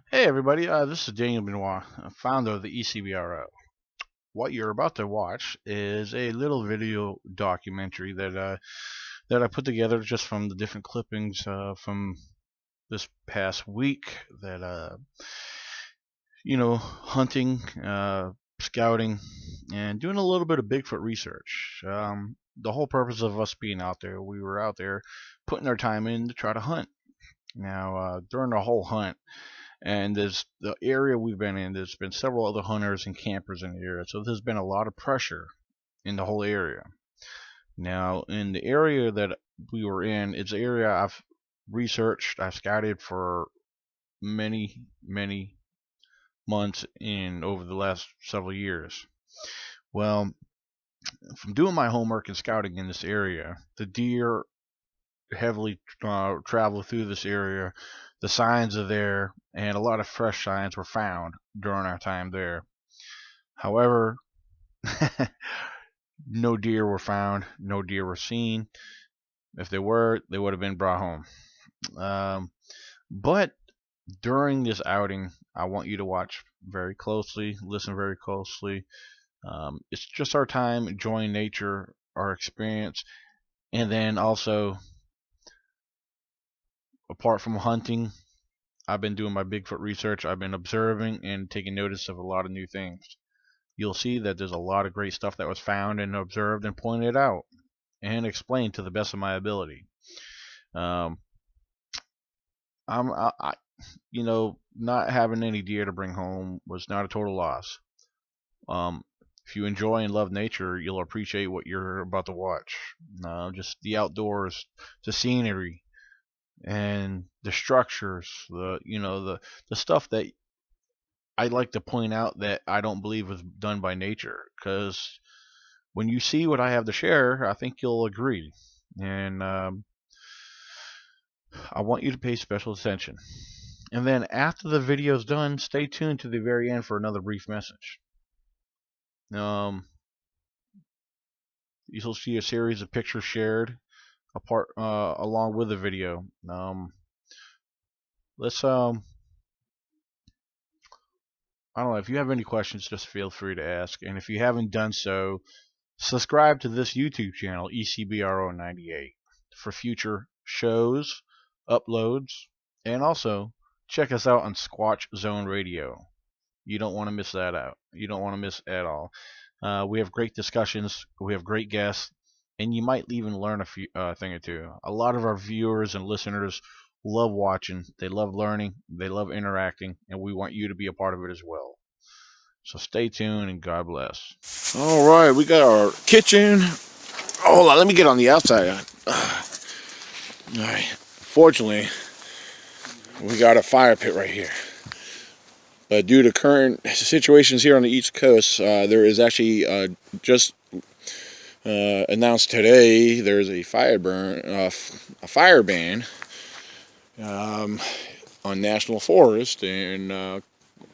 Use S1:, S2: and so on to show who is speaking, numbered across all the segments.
S1: Hey everybody, this is Daniel Benoit, founder of the ECBRO. What you're about to watch is a little video documentary that I put together just from the different clippings from this past week that hunting, scouting, and doing a little bit of Bigfoot research. The whole purpose of us being out there, we were out there putting our time in to try to hunt. Now, during the whole hunt, and there's the area we've been in, there's been several other hunters and campers in the area, so there's been a lot of pressure in the whole area. Now, in the area that we were in, it's an area I've researched, I've scouted for many months in over the last several years. Well, from doing my homework and scouting in this area, the deer heavily travel through this area. The signs are there, and a lot of fresh signs were found during our time there. However, no deer were found, no deer were seen. If they were, they would have been brought home. But during this outing, I want you to watch very closely, listen very closely. It's just our time enjoying nature, our experience, and then also, apart from hunting, I've been doing my Bigfoot research. I've been observing and taking notice of a lot of new things. You'll see that there's a lot of great stuff that was found and observed and pointed out and explained to the best of my ability. Um, not having any deer to bring home was not a total loss. If you enjoy and love nature, you'll appreciate what you're about to watch. Just the outdoors, the scenery, and the structures, the stuff that I like to point out that I don't believe was done by nature. Because when you see what I have to share, I think you'll agree. And I want you to pay special attention. And then after the video's done, stay tuned to the very end for another brief message. You'll see a series of pictures shared along with the video. Let's I don't know, if you have any questions, just feel free to ask. And if you haven't done so, subscribe to this YouTube channel, ECBRO98, for future shows, uploads, and also check us out on Squatch Zone Radio. You don't want to miss that out. You don't want to miss at all. We have great discussions. We have great guests, and you might even learn a thing or two. A lot of our viewers and listeners love watching. They love learning. They love interacting, and we want you to be a part of it as well. So stay tuned, and God bless.
S2: All right, we got our kitchen. Hold on, let me get on the outside. All right. Fortunately, we got a fire pit right here. But due to current situations here on the East Coast, there is actually just announced today there's a fire ban on National Forest and a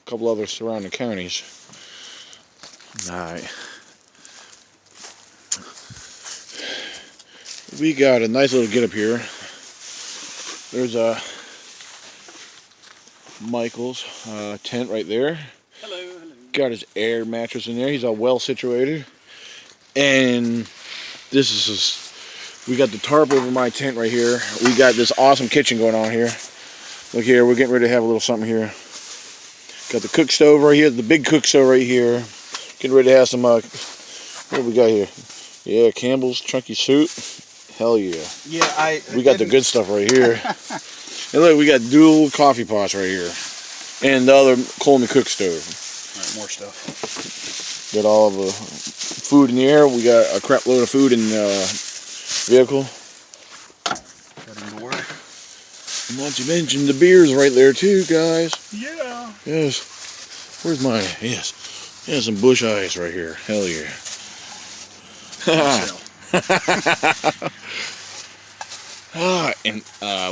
S2: couple other surrounding counties. All right. We got a nice little get up here. There's a Michael's tent right there.
S3: Hello.
S2: Got his air mattress in there. He's all well situated. And this is we got the tarp over my tent right here. We got this awesome kitchen going on here. Look here, we're getting ready to have a little something here. Got the cook stove right here, the big cook stove right here. Getting ready to have some, what do we got here? Yeah, Campbell's Chunky Soup. Hell yeah.
S3: Yeah,
S2: we got the good stuff right here. And look, we got dual coffee pots right here. And the other Coleman cook stove.
S3: Alright, more stuff.
S2: Got all of the food in the air. We got a crap load of food in the vehicle.
S3: Got him to work.
S2: And not to mention the beers right there too, guys.
S3: Yeah.
S2: Yes. Where's mine? Yes. Yeah, some Bush Ice right here. Hell yeah. And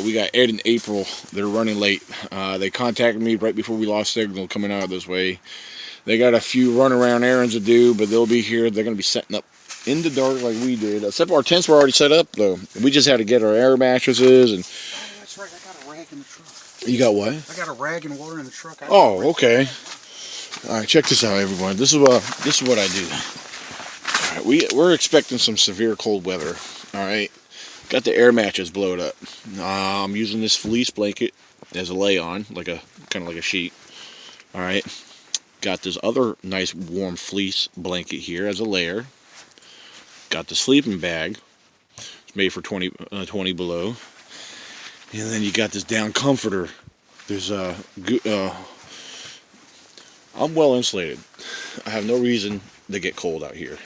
S2: we got Ed and April. They're running late. They contacted me right before we lost signal coming out this way. They got a few runaround errands to do, but they'll be here. They're going to be setting up in the dark like we did. Except our tents were already set up, though. We just had to get our air mattresses. And
S3: oh, that's right. I got a rack in the truck.
S2: You got what?
S3: I got a rag and water in the truck.
S2: Oh, okay. All right, check this out, everyone. This is what I do. All right, we're expecting some severe cold weather. All right, got the air mattress blowed up. I'm using this fleece blanket as a lay-on, kind of like a sheet. All right, got this other nice warm fleece blanket here as a layer. Got the sleeping bag. It's made for 20 below. And then you got this down comforter. There's I'm well insulated. I have no reason to get cold out here.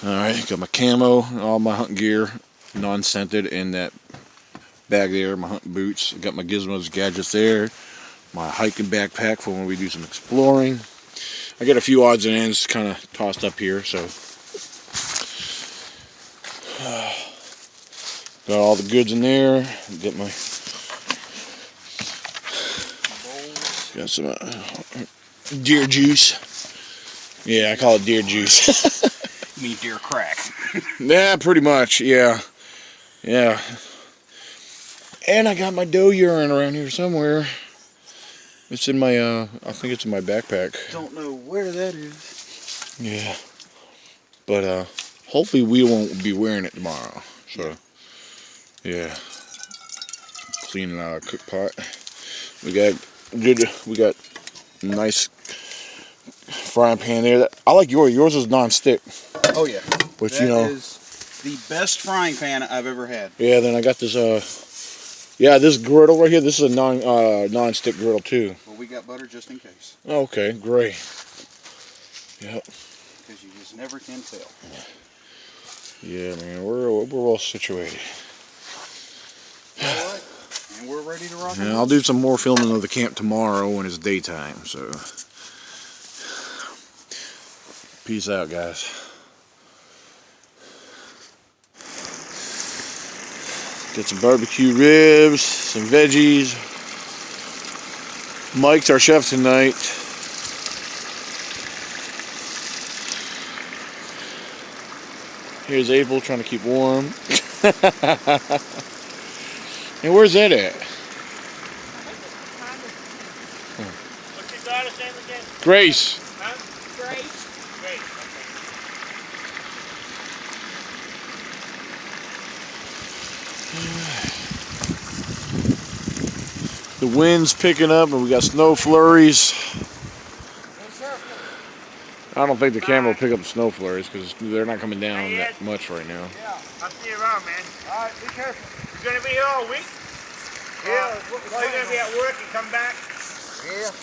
S2: Alright, got my camo, all my hunting gear, non-scented in that bag there, my hunting boots. Got my gizmos, gadgets there, my hiking backpack for when we do some exploring. I got a few odds and ends kind of tossed up here, so. Got all the goods in there. Got my. Got some deer juice. Yeah, I call it deer juice.
S3: You mean deer crack?
S2: Yeah, pretty much. Yeah, yeah. And I got my doe urine around here somewhere. It's in my. I think it's in my backpack.
S3: Don't know where that is.
S2: Yeah. But hopefully we won't be wearing it tomorrow. So. Yeah. Cleaning out our cook pot. We got nice frying pan there. I like yours. Yours is non-stick.
S3: Oh yeah.
S2: Which
S3: That
S2: you know
S3: is the best frying pan I've ever had.
S2: Yeah, then I got this this griddle right here. This is a non-stick griddle too.
S3: Well, we got butter just in case.
S2: Okay, great. Yep.
S3: Because you just never can tell.
S2: Yeah, man, we're well situated.
S3: Alright. And we're ready to rock and
S2: Yeah,
S3: roll.
S2: I'll do some more filming of the camp tomorrow when it's daytime, so. Peace out, guys. Get some barbecue ribs, some veggies. Mike's our chef tonight. Here's April trying to keep warm. And where's that at?
S4: What's your daughter's name again?
S2: Grace.
S4: Huh? Grace. Grace,
S2: The wind's picking up and we got snow flurries. I don't think the camera will pick up the snow flurries because they're not coming down that much right now.
S4: Yeah, I'll see you around, man. All right, be careful. You're going to be here all week? Yeah. Well, you're going to be at work and come back? Yeah.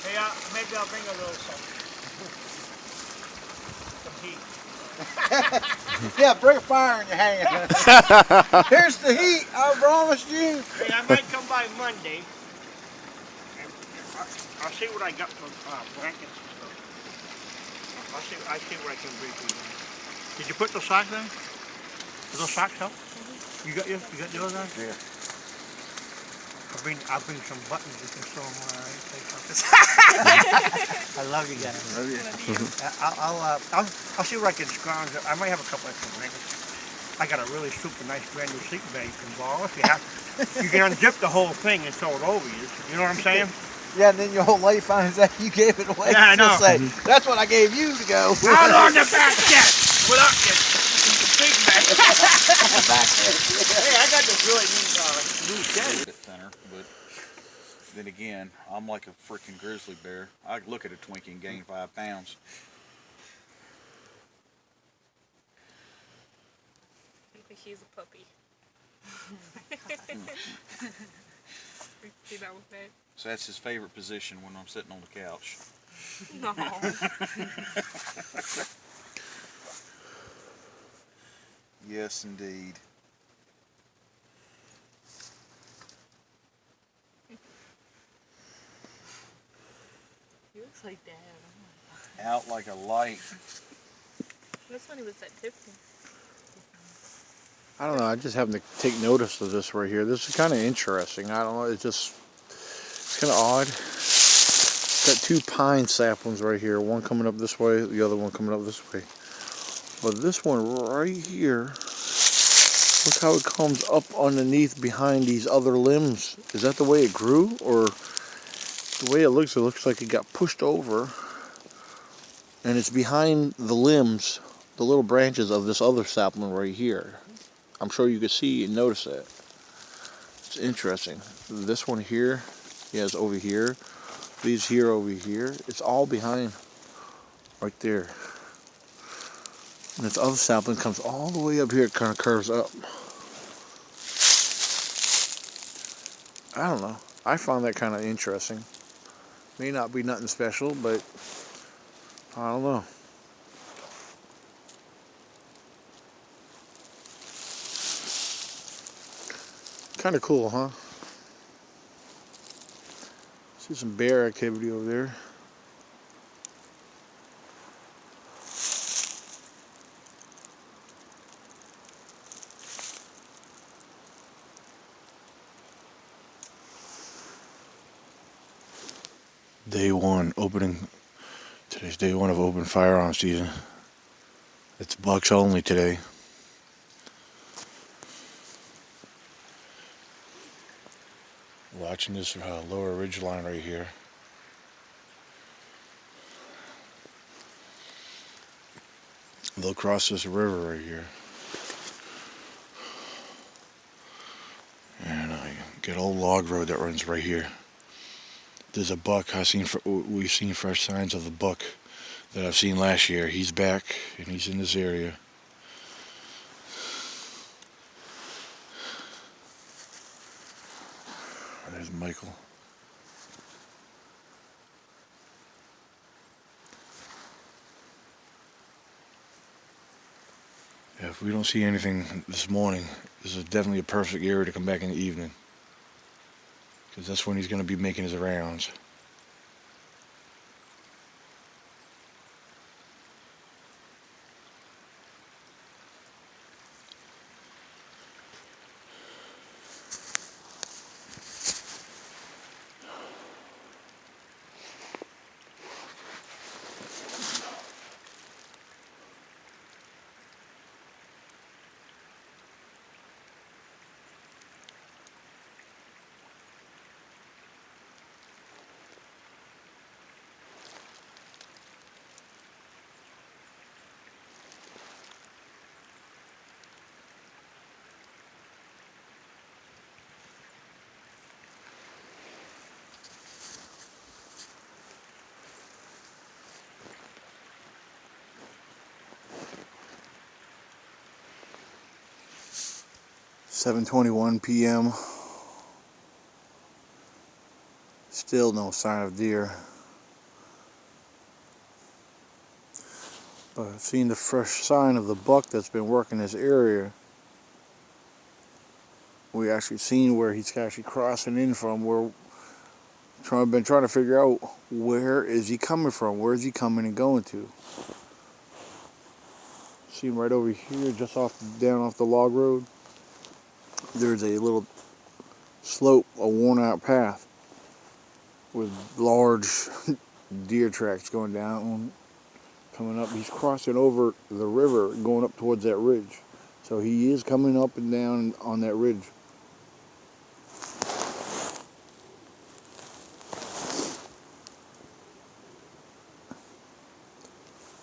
S4: Hey, maybe I'll bring a little something. Some heat.
S5: Yeah, bring a fire in your hand. Here's the heat, I promised you.
S4: Hey, I might come by Monday. I'll see what I got for blankets and stuff. I see what I can bring for you. Did you put those socks on? Do those socks help? You got yours? You got yours on?
S5: Yeah.
S4: I'll bring some buttons. You can sew them when I say something. I love you guys.
S5: Love you.
S4: I'll see what I can scrounge up. I might have a couple extra blankets. I got a really super nice brand new sleeping bag you can borrow if you have. You can unzip the whole thing and sew it over you. You know what I'm saying?
S5: Yeah, and then your old lady finds out you gave it away.
S4: Yeah, I know.
S5: She'll say, that's what I gave you to go.
S4: Out on the back deck without this sleeping bag. Hey, I got this really new set.
S3: Bit thinner, but then again, I'm like a freaking grizzly bear. I look at a Twinkie and gain 5 pounds.
S6: Because she's a puppy. See that with that?
S3: So that's his favorite position when I'm sitting on the couch.
S6: No.
S3: Yes, indeed.
S6: He looks like Dad.
S3: Out like a light.
S6: That's when he was at Tiffany.
S2: I don't know, I just happen to take notice of this right here. This is kind of interesting. I don't know, it's kind of odd. Got 2 pine saplings right here. One coming up this way, the other one coming up this way. But this one right here Look how it comes up underneath behind these other limbs. Is that the way it grew? Or the way it looks like it got pushed over. And it's behind the limbs, the little branches of this other sapling right here. I'm sure you can see and notice that. It's interesting. This one here, yeah, it's over here. These here over here. It's all behind right there. And this other sapling comes all the way up here. It kind of curves up. I don't know. I found that kind of interesting. May not be nothing special, but I don't know. Kind of cool, huh? See some bear activity over there. Day one opening. Today's day one of open firearm season. It's bucks only today. Watching this lower ridge line right here. They'll cross this river right here. And get old log road that runs right here. There's a buck. We've seen fresh signs of the buck that I've seen last year. He's back and he's in this area. There's Michael. Yeah, if we don't see anything this morning, this is definitely a perfect area to come back in the evening. Because that's when he's going to be making his rounds. "7:21 p.m. Still no sign of deer. But I've seen the fresh sign of the buck that's been working this area. We actually seen where he's actually crossing in from. Been trying to figure out where is he coming from. Where is he coming and going to? See him right over here, just down off the log road. There's a little slope, a worn out path with large deer tracks going down, coming up. He's crossing over the river, going up towards that ridge. So he is coming up and down on that ridge.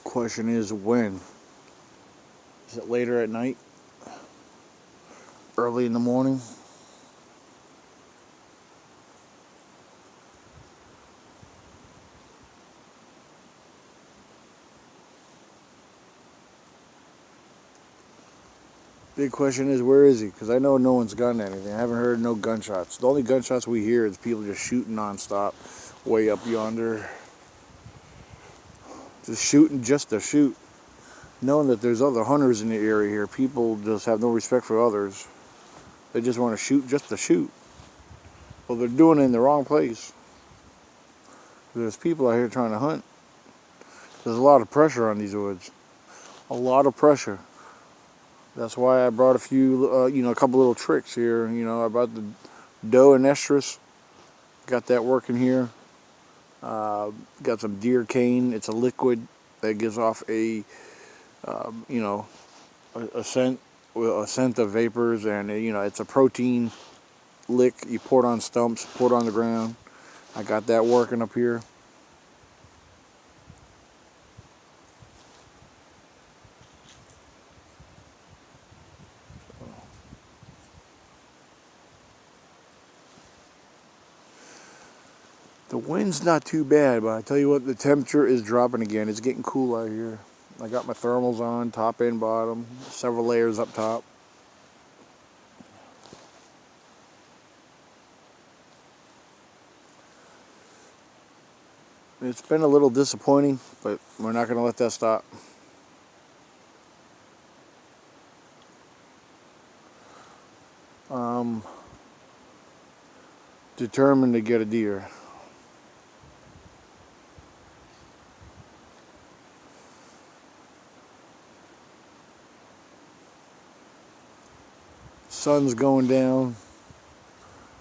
S2: Question is when? Is it later at night? Early in the morning? Big question is, where is he? Because I know no one's gotten anything. I haven't heard no gunshots. The only gunshots we hear is people just shooting nonstop way up yonder. Just shooting just to shoot. Knowing that there's other hunters in the area here, people just have no respect for others. They just want to shoot just to shoot. Well, they're doing it in the wrong place. There's people out here trying to hunt. There's a lot of pressure on these woods. A lot of pressure. That's why I brought a couple little tricks here. I brought the doe and estrus. Got that working here. Got some deer cane. It's a liquid that gives off a scent. with a scent of vapors, and it's a protein lick. You pour it on stumps, pour it on the ground. I got that working up here. The wind's not too bad, but I tell you what, the temperature is dropping again. It's getting cool out here. I got my thermals on, top and bottom, several layers up top. It's been a little disappointing, but we're not going to let that stop. Determined to get a deer. Sun's going down.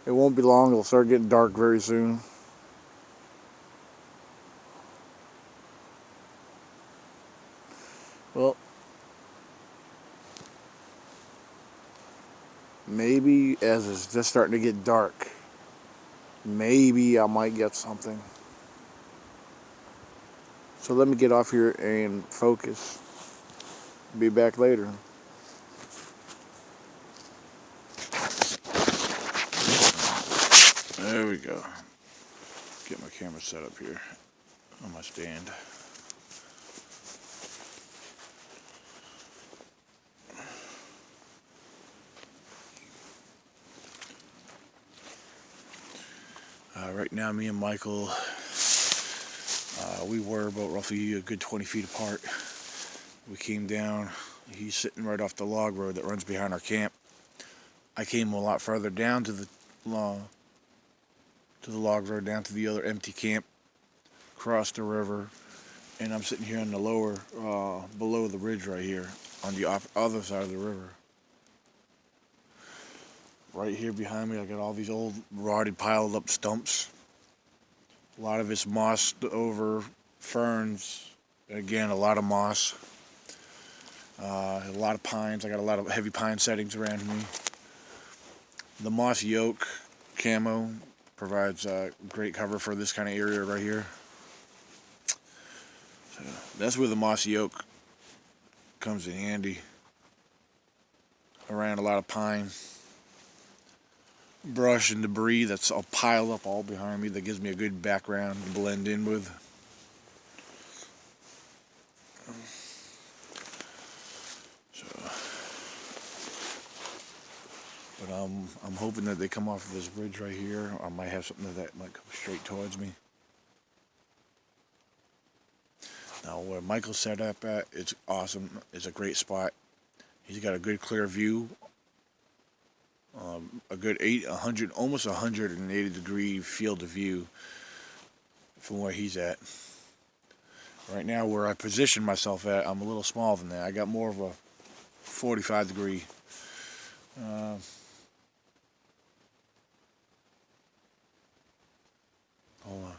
S2: It won't be long. It'll start getting dark very soon. Well, maybe as it's just starting to get dark, maybe I might get something. So let me get off here and focus. Be back later. There we go. Get my camera set up here on my stand. Right now, me and Michael, we were about roughly a good 20 feet apart. We came down. He's sitting right off the log road that runs behind our camp. I came a lot further down to the log road, down to the other empty camp, crossed the river, and I'm sitting here on the lower, below the ridge right here, on the other side of the river. Right here behind me, I got all these old rotted, piled up stumps. A lot of it's mossed over ferns. Again, a lot of moss. A lot of pines. I got a lot of heavy pine settings around me. The mossy oak camo provides great cover for this kind of area right here. So that's where the mossy oak comes in handy. Around a lot of pine, brush and debris that's all piled up all behind me, that gives me a good background to blend in with. But I'm hoping that they come off of this bridge right here. I might have something that might come straight towards me. Now where Michael's set up at, it's awesome. It's a great spot. He's got a good clear view. A good 100, almost 180 degree field of view from where he's at. Right now, where I position myself at, I'm a little smaller than that. I got more of a 45 degree. Hold on.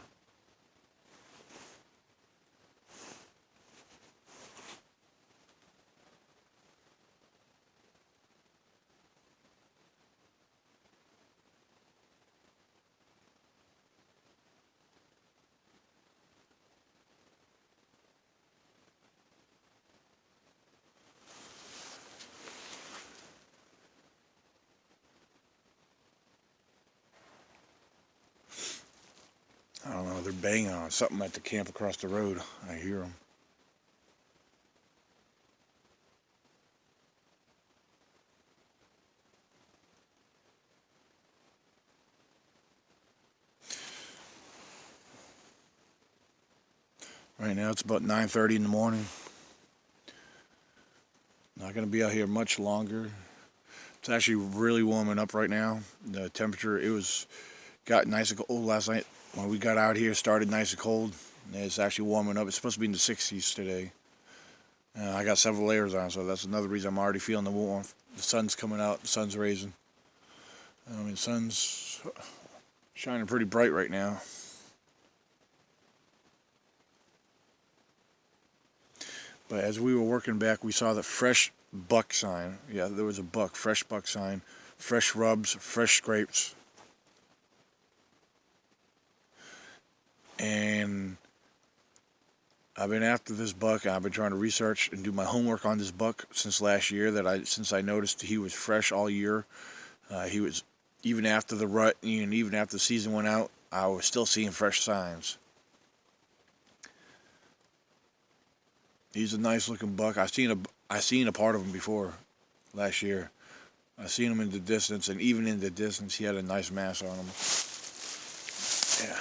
S2: I don't know, they're banging on something at the camp across the road. I hear them. Right now it's about 9:30 in the morning. Not going to be out here much longer. It's actually really warming up right now. The temperature, got nice and cold last night. When we got out here, started nice and cold. It's actually warming up. It's supposed to be in the 60s today. I got several layers on, so that's another reason I'm already feeling the warmth. The sun's coming out, the sun's raising. I mean, the sun's shining pretty bright right now. But as we were working back, we saw the fresh buck sign. Yeah, there was a buck, fresh buck sign, fresh rubs, fresh scrapes. And I've been after this buck. I've been trying to research and do my homework on this buck since last year. Since I noticed he was fresh all year. He was, even after the rut and even after the season went out, I was still seeing fresh signs. He's a nice looking buck. I seen a part of him before last year. I seen him in the distance, and even in the distance, he had a nice mass on him. Yeah.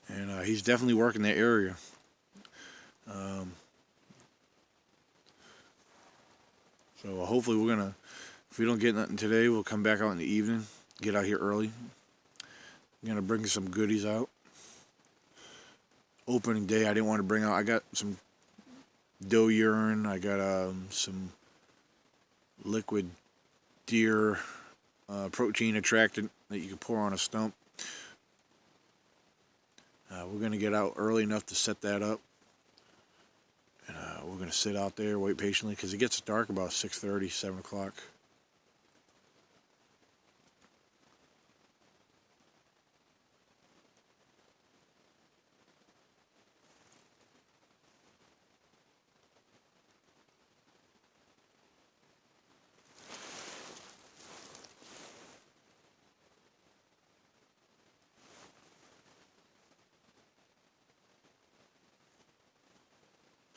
S2: And he's definitely working that area. So hopefully we're gonna, if we don't get nothing today, we'll come back out in the evening. Get out here early. I'm gonna bring some goodies out. Opening day, I didn't want to bring out. I got some doe urine. I got some liquid deer protein attractant that you can pour on a stump. We're gonna get out early enough to set that up. And we're going to sit out there, wait patiently, because it gets dark about 6:30, 7 o'clock.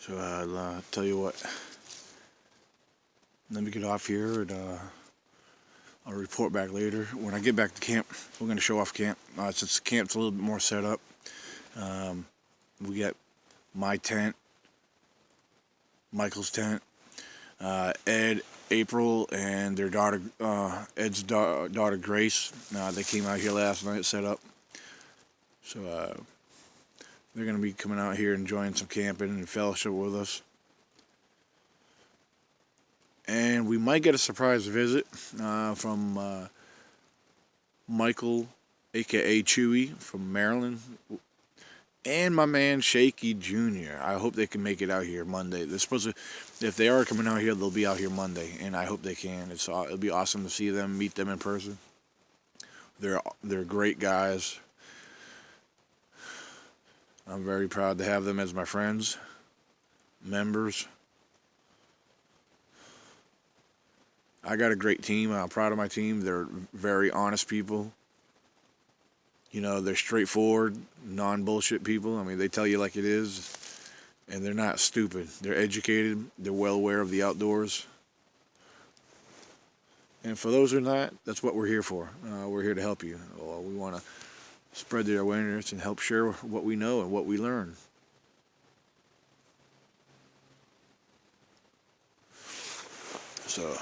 S2: So I'll tell you what. Let me get off here, and I'll report back later. When I get back to camp, we're going to show off camp. Since the camp's a little bit more set up, we got my tent, Michael's tent, Ed, April, and their daughter, Ed's daughter Grace. They came out here last night, set up. So they're going to be coming out here enjoying some camping and fellowship with us. And we might get a surprise visit from Michael, a.k.a. Chewy, from Maryland, and my man Shaky Jr. I hope they can make it out here Monday. They're supposed to, if they are coming out here, they'll be out here Monday, and I hope they can. It'll be awesome to see them, meet them in person. They're great guys. I'm very proud to have them as my friends, members. I got a great team. I'm proud of my team. They're very honest people. You know, they're straightforward, non-bullshit people. I mean, they tell you like it is, and they're not stupid. They're educated. They're well aware of the outdoors. And for those who are not, that's what we're here for. We're here to help you. We want to spread the awareness and help share what we know and what we learn. So,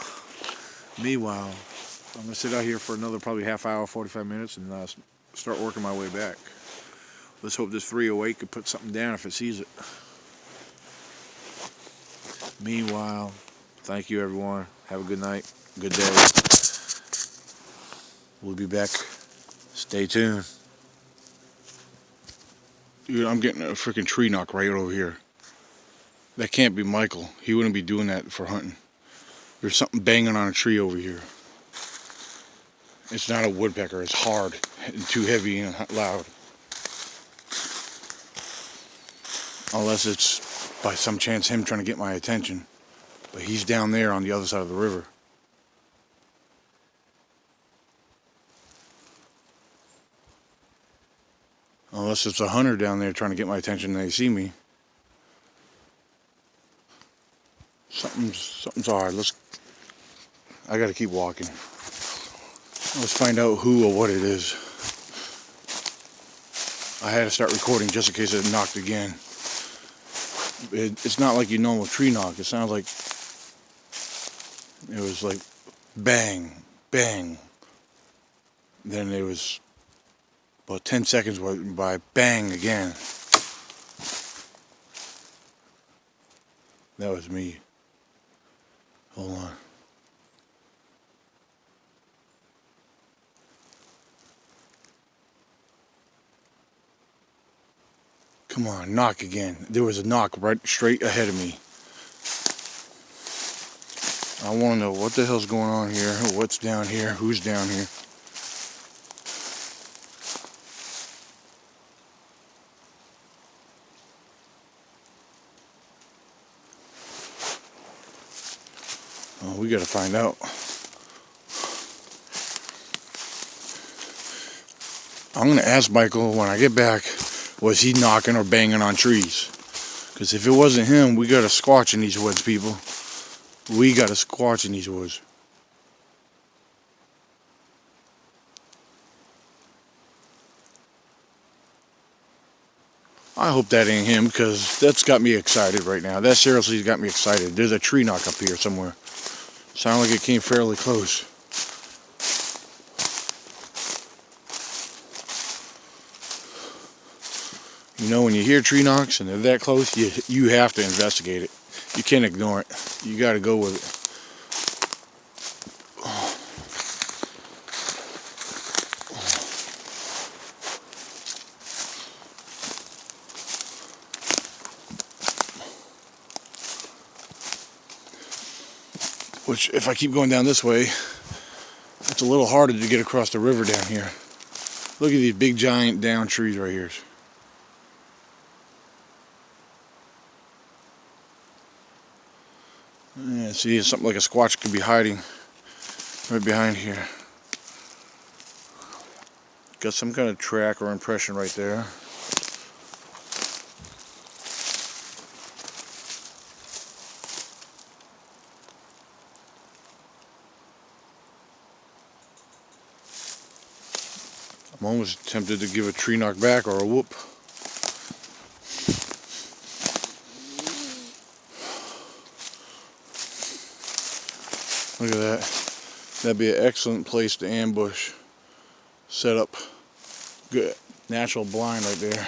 S2: meanwhile, I'm going to sit out here for another probably half hour, 45 minutes, and start working my way back. Let's hope this 308 could put something down if it sees it. Meanwhile, thank you everyone. Have a good night, good day. We'll be back. Stay tuned. Dude, I'm getting a freaking tree knock right over here. That can't be Michael. He wouldn't be doing that for hunting. There's something banging on a tree over here. It's not a woodpecker. It's hard and too heavy and loud. Unless it's by some chance him trying to get my attention. But he's down there on the other side of the river. Unless it's a hunter down there trying to get my attention and they see me. Something's hard. I gotta keep walking. Let's find out who or what it is. I had to start recording just in case it knocked again. It's not like your normal tree knock. It sounds like it was like bang, bang. Then it was about 10 seconds went by, bang again. That was me. Hold on. Come on, knock again. There was a knock right straight ahead of me. I want to know what the hell's going on here. What's down here? Who's down here? Oh, we gotta find out. I'm gonna ask Michael when I get back, was he knocking or banging on trees? Because if it wasn't him, we got a squatch in these woods, people. We got a squatch in these woods. I hope that ain't him, because that's got me excited right now. That seriously got me excited. There's a tree knock up here somewhere. Sounded like it came fairly close. You know, when you hear tree knocks and they're that close, you have to investigate it. You can't ignore it. You got to go with it. Which, if I keep going down this way, it's a little harder to get across the river down here. Look at these big giant down trees right here. Yeah, see, something like a squatch could be hiding right behind here. Got some kind of track or impression right there. I'm almost tempted to give a tree knock back or a whoop. Look at that. That'd be an excellent place to ambush. Set up good natural blind right there.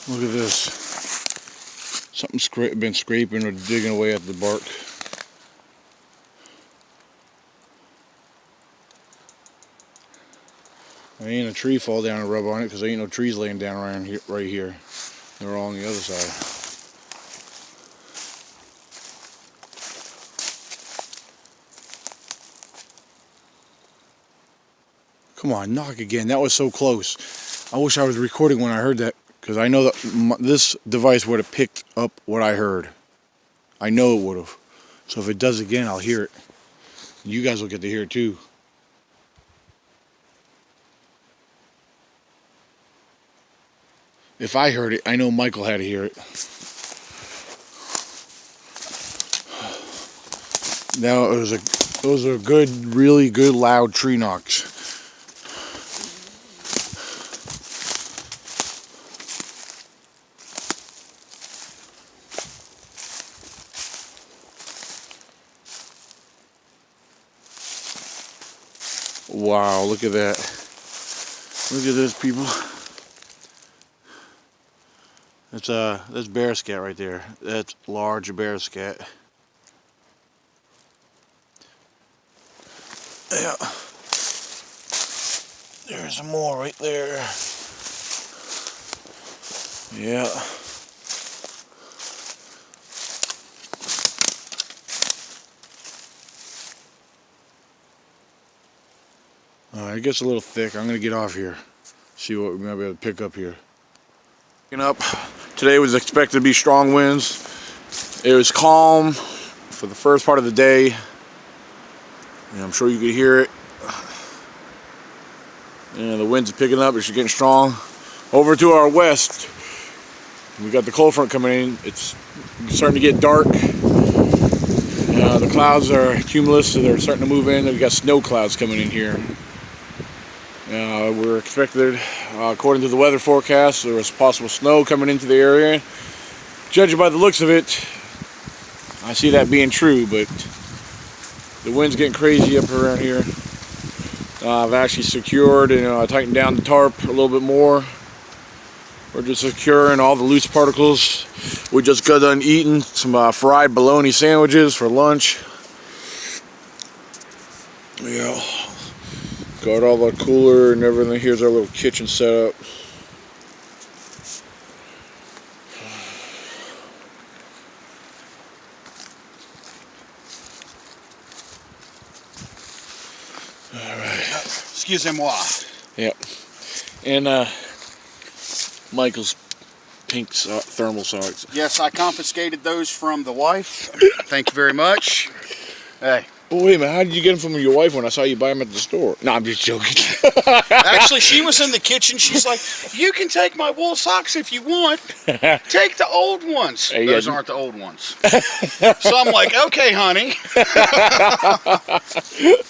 S2: Look at this. Something's been scraping or digging away at the bark. There ain't a tree fall down and rub on it because there ain't no trees laying down around here, right here. They're all on the other side. Come on, knock again. That was so close. I wish I was recording when I heard that, because I know that this device would have picked up what I heard. I know it would have. So if it does again, I'll hear it. You guys will get to hear it too. If I heard it, I know Michael had to hear it. Now, those are good, really good loud tree knocks. Wow, look at that. Look at this, people. That's bear scat right there. That's large bear scat. Yeah. There's some more right there. Yeah. It gets a little thick. I'm going to get off here. See what we might be able to pick up here. Picking up. Today was expected to be strong winds. It was calm for the first part of the day. And I'm sure you could hear it. And the winds are picking up. It's getting strong. Over to our west, we got the cold front coming in. It's starting to get dark. The clouds are cumulus, so they're starting to move in. We've got snow clouds coming in here. We're expected, according to the weather forecast, there was possible snow coming into the area. Judging by the looks of it, I see that being true, but the wind's getting crazy up around here. I've actually secured and tightened down the tarp a little bit more. We're just securing all the loose particles. We just got done eating some fried bologna sandwiches for lunch. Yeah. Got all the cooler and everything. Here's our little kitchen setup.
S3: Excusez-moi.
S2: Yep. And Michael's pink thermal socks.
S3: Yes, I confiscated those from the wife. Thank you very much. Hey.
S2: Oh, wait a minute. How did you get them from your wife when I saw you buy them at the store? No, I'm just joking.
S3: Actually, she was in the kitchen. She's like, you can take my wool socks if you want. Take the old ones.
S2: Hey,
S3: Those
S2: yeah.
S3: aren't the old ones. So I'm like, okay, honey. I took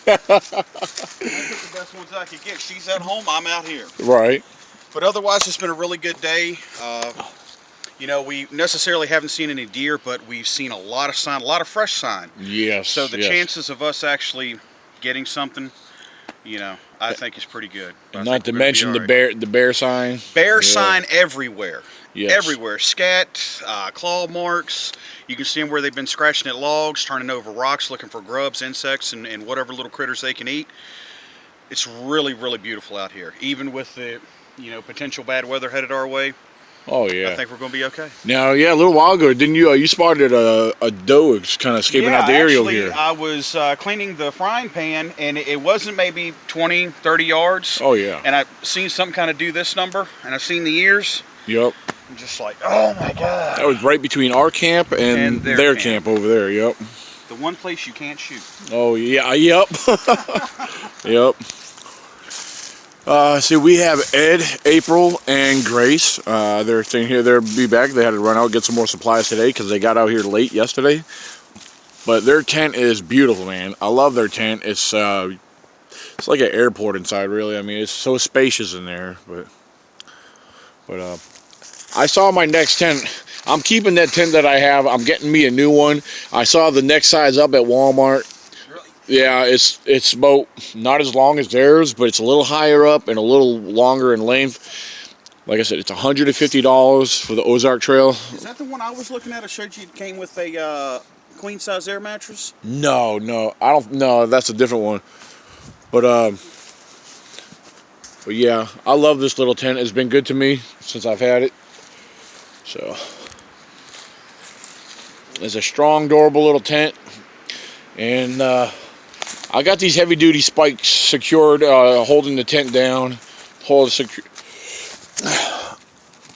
S3: the best ones I could get. She's at home. I'm out here.
S2: Right.
S3: But otherwise, it's been a really good day. You know, we necessarily haven't seen any deer, but we've seen a lot of sign, a lot of fresh sign.
S2: Yes.
S3: So the
S2: yes.
S3: chances of us actually getting something, you know, I think is pretty good.
S2: Not to mention the bear sign.
S3: Bear sign everywhere.
S2: Yes.
S3: Everywhere. Scat, claw marks. You can see them where they've been scratching at logs, turning over rocks, looking for grubs, insects, and whatever little critters they can eat. It's really, really beautiful out here. Even with the, you know, potential bad weather headed our way.
S2: Oh yeah.
S3: I think we're going to be okay.
S2: Now, yeah, a little while ago, didn't you? You spotted a doe kind of escaping out the area over here.
S3: I was cleaning the frying pan, and it wasn't maybe 20, 30 yards.
S2: Oh yeah.
S3: And I've seen some kind of do this number, and I've seen the ears.
S2: Yep.
S3: I'm just like, oh my god.
S2: That was right between our camp and their camp over there. Yep.
S3: The one place you can't shoot.
S2: Oh yeah. Yep. Yep. See, we have Ed, April, and Grace. They're staying here. They'll be back. They had to run out, get some more supplies today because they got out here late yesterday. But their tent is beautiful, man. I love their tent. It's like an airport inside, really. I mean, it's so spacious in there. But I saw my next tent. I'm keeping that tent that I have. I'm getting me a new one. I saw the next size up at Walmart. Yeah, it's about not as long as theirs, but it's a little higher up and a little longer in length. Like I said, it's $150 for the Ozark Trail.
S3: Is that the one I was looking at? I showed you it came with a queen size air mattress?
S2: No, I don't. No, that's a different one. But yeah, I love this little tent. It's been good to me since I've had it. So it's a strong, durable little tent, and I got these heavy-duty spikes secured, holding the tent down. I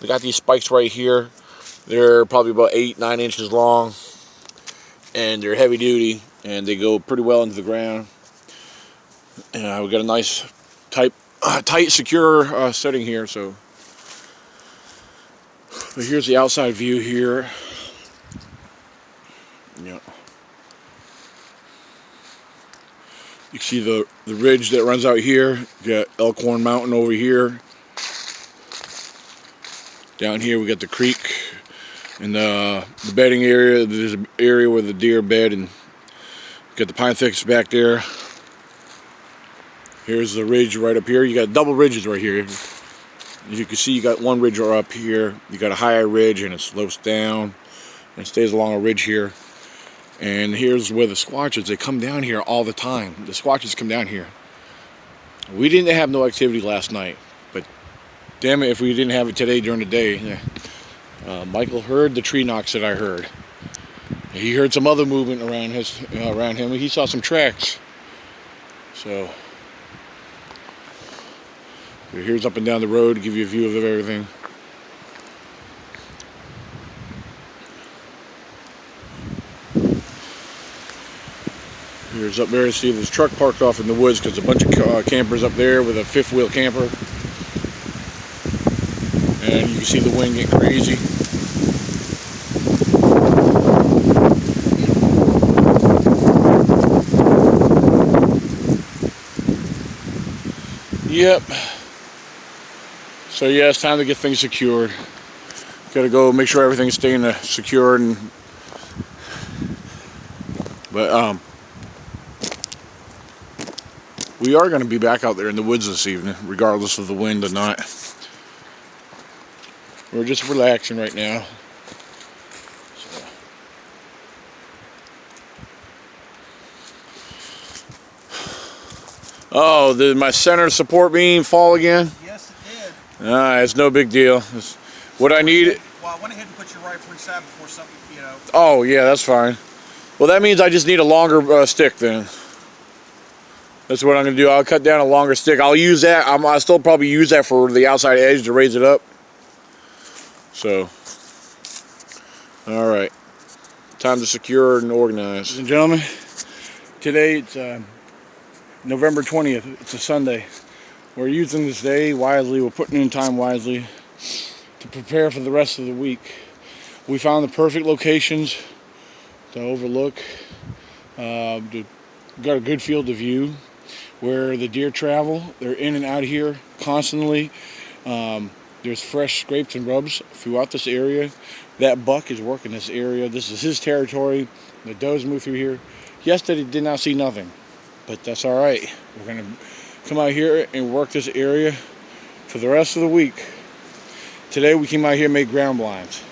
S2: got these spikes right here. They're probably about 8-9 inches long, and they're heavy-duty, and they go pretty well into the ground. And we got a nice, tight, secure setting here. So, but here's the outside view here. Yeah. You can see the ridge that runs out here. You got Elkhorn Mountain over here. Down here we got the creek and the bedding area. There's an area where the deer bed, and got the pine thickets back there. Here's the ridge right up here. You got double ridges right here. As you can see, you got one ridge up here. You got a higher ridge, and it slopes down and stays along a ridge here. And here's where the Squatches, they come down here all the time. The Squatches come down here. We didn't have no activity last night, but damn it if we didn't have it today during the day. Michael heard the tree knocks that I heard. He heard some other movement around him. He saw some tracks. So here's up and down the road to give you a view of everything. Here's up there. See, this truck parked off in the woods because a bunch of campers up there with a fifth wheel camper. And you can see the wind getting crazy. Yep. So yeah, it's time to get things secured. Got to go make sure everything's staying secured. But we are going to be back out there in the woods this evening, regardless of the wind or not. We're just relaxing right now. So. Oh, did my center support beam fall again?
S5: Yes, it did.
S2: It's no big deal. What I need.
S5: Well, I went ahead and put your rifle inside before something, you know.
S2: Oh, yeah, that's fine. Well, that means I just need a longer stick then. That's what I'm going to do. I'll cut down a longer stick. I'll use that. I'll still probably use that for the outside edge to raise it up. So, all right. Time to secure and organize. Ladies and gentlemen, today it's November 20th. It's a Sunday. We're using this day wisely. We're putting in time wisely to prepare for the rest of the week. We found the perfect locations to overlook. Got a good field of view where the deer travel. They're in and out of here constantly. There's fresh scrapes and rubs throughout this area. That buck is working this area. This is his territory. The does move through here. Yesterday did not see nothing, but that's all right. We're gonna come out here and work this area for the rest of the week. Today we came out here and made ground blinds.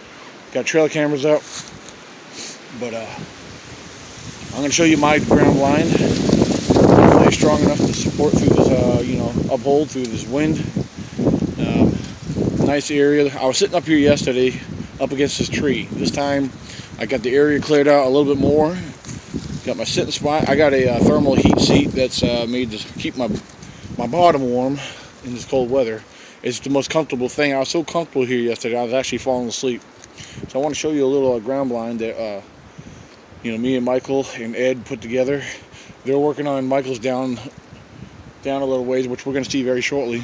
S2: Got trailer cameras up, but I'm gonna show you my ground blind. Hopefully strong enough to support through this, uphold through this wind. Nice area. I was sitting up here yesterday, up against this tree. This time, I got the area cleared out a little bit more. Got my sitting spot. I got a thermal heat seat that's made to keep my bottom warm in this cold weather. It's the most comfortable thing. I was so comfortable here yesterday, I was actually falling asleep. So I want to show you a little ground blind that me and Michael and Ed put together. They're working on Michael's down a little ways, which we're going to see very shortly.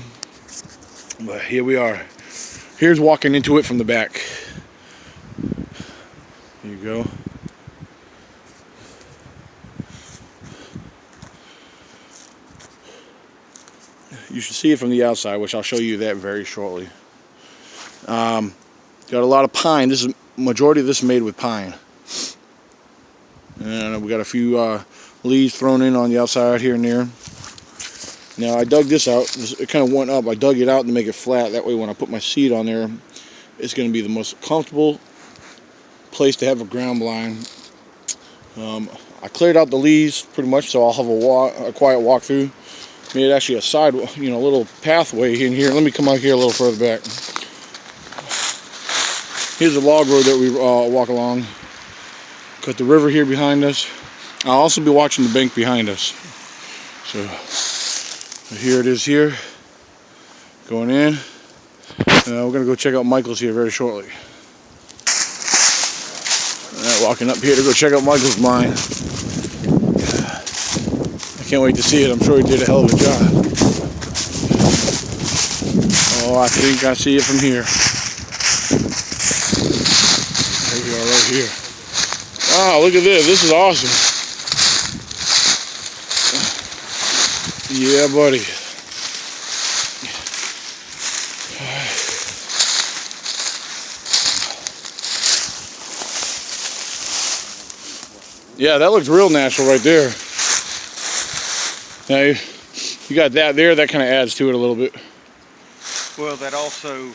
S2: But here we are. Here's walking into it from the back. There you go. You should see it from the outside, which I'll show you that very shortly. Got a lot of pine. This is majority of this is made with pine. And we got a few leaves thrown in on the outside here and there. Now I dug this out. It kind of went up. I dug it out to make it flat. That way when I put my seat on there, it's going to be the most comfortable place to have a ground blind. I cleared out the leaves pretty much, so I'll have a quiet walk through. Made actually a side, little pathway in here. Let me come out here a little further back. Here's the log road that we walk along. Got the river here behind us. I'll also be watching the bank behind us. So here it is here. Going in. We're going to go check out Michael's here very shortly. Walking up here to go check out Michael's mine. I can't wait to see it. I'm sure he did a hell of a job. Oh, I think I see it from here. There we are right here. Wow, look at this. This is awesome. Yeah, buddy. Yeah, that looks real natural right there. Now, you got that there, that kind of adds to it a little bit.
S3: Well, that also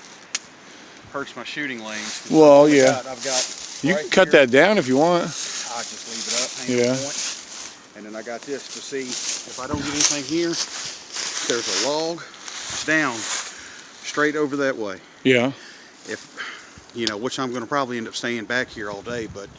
S3: hurts my shooting lanes.
S2: Well, yeah.
S3: I've got
S2: You
S3: right
S2: can cut
S3: here,
S2: that down if you want.
S3: I just leave it up, hang on point. And then I got this to see if I don't get anything here, there's a log down straight over that way.
S2: Yeah.
S3: Which I'm going to probably end up staying back here all day, but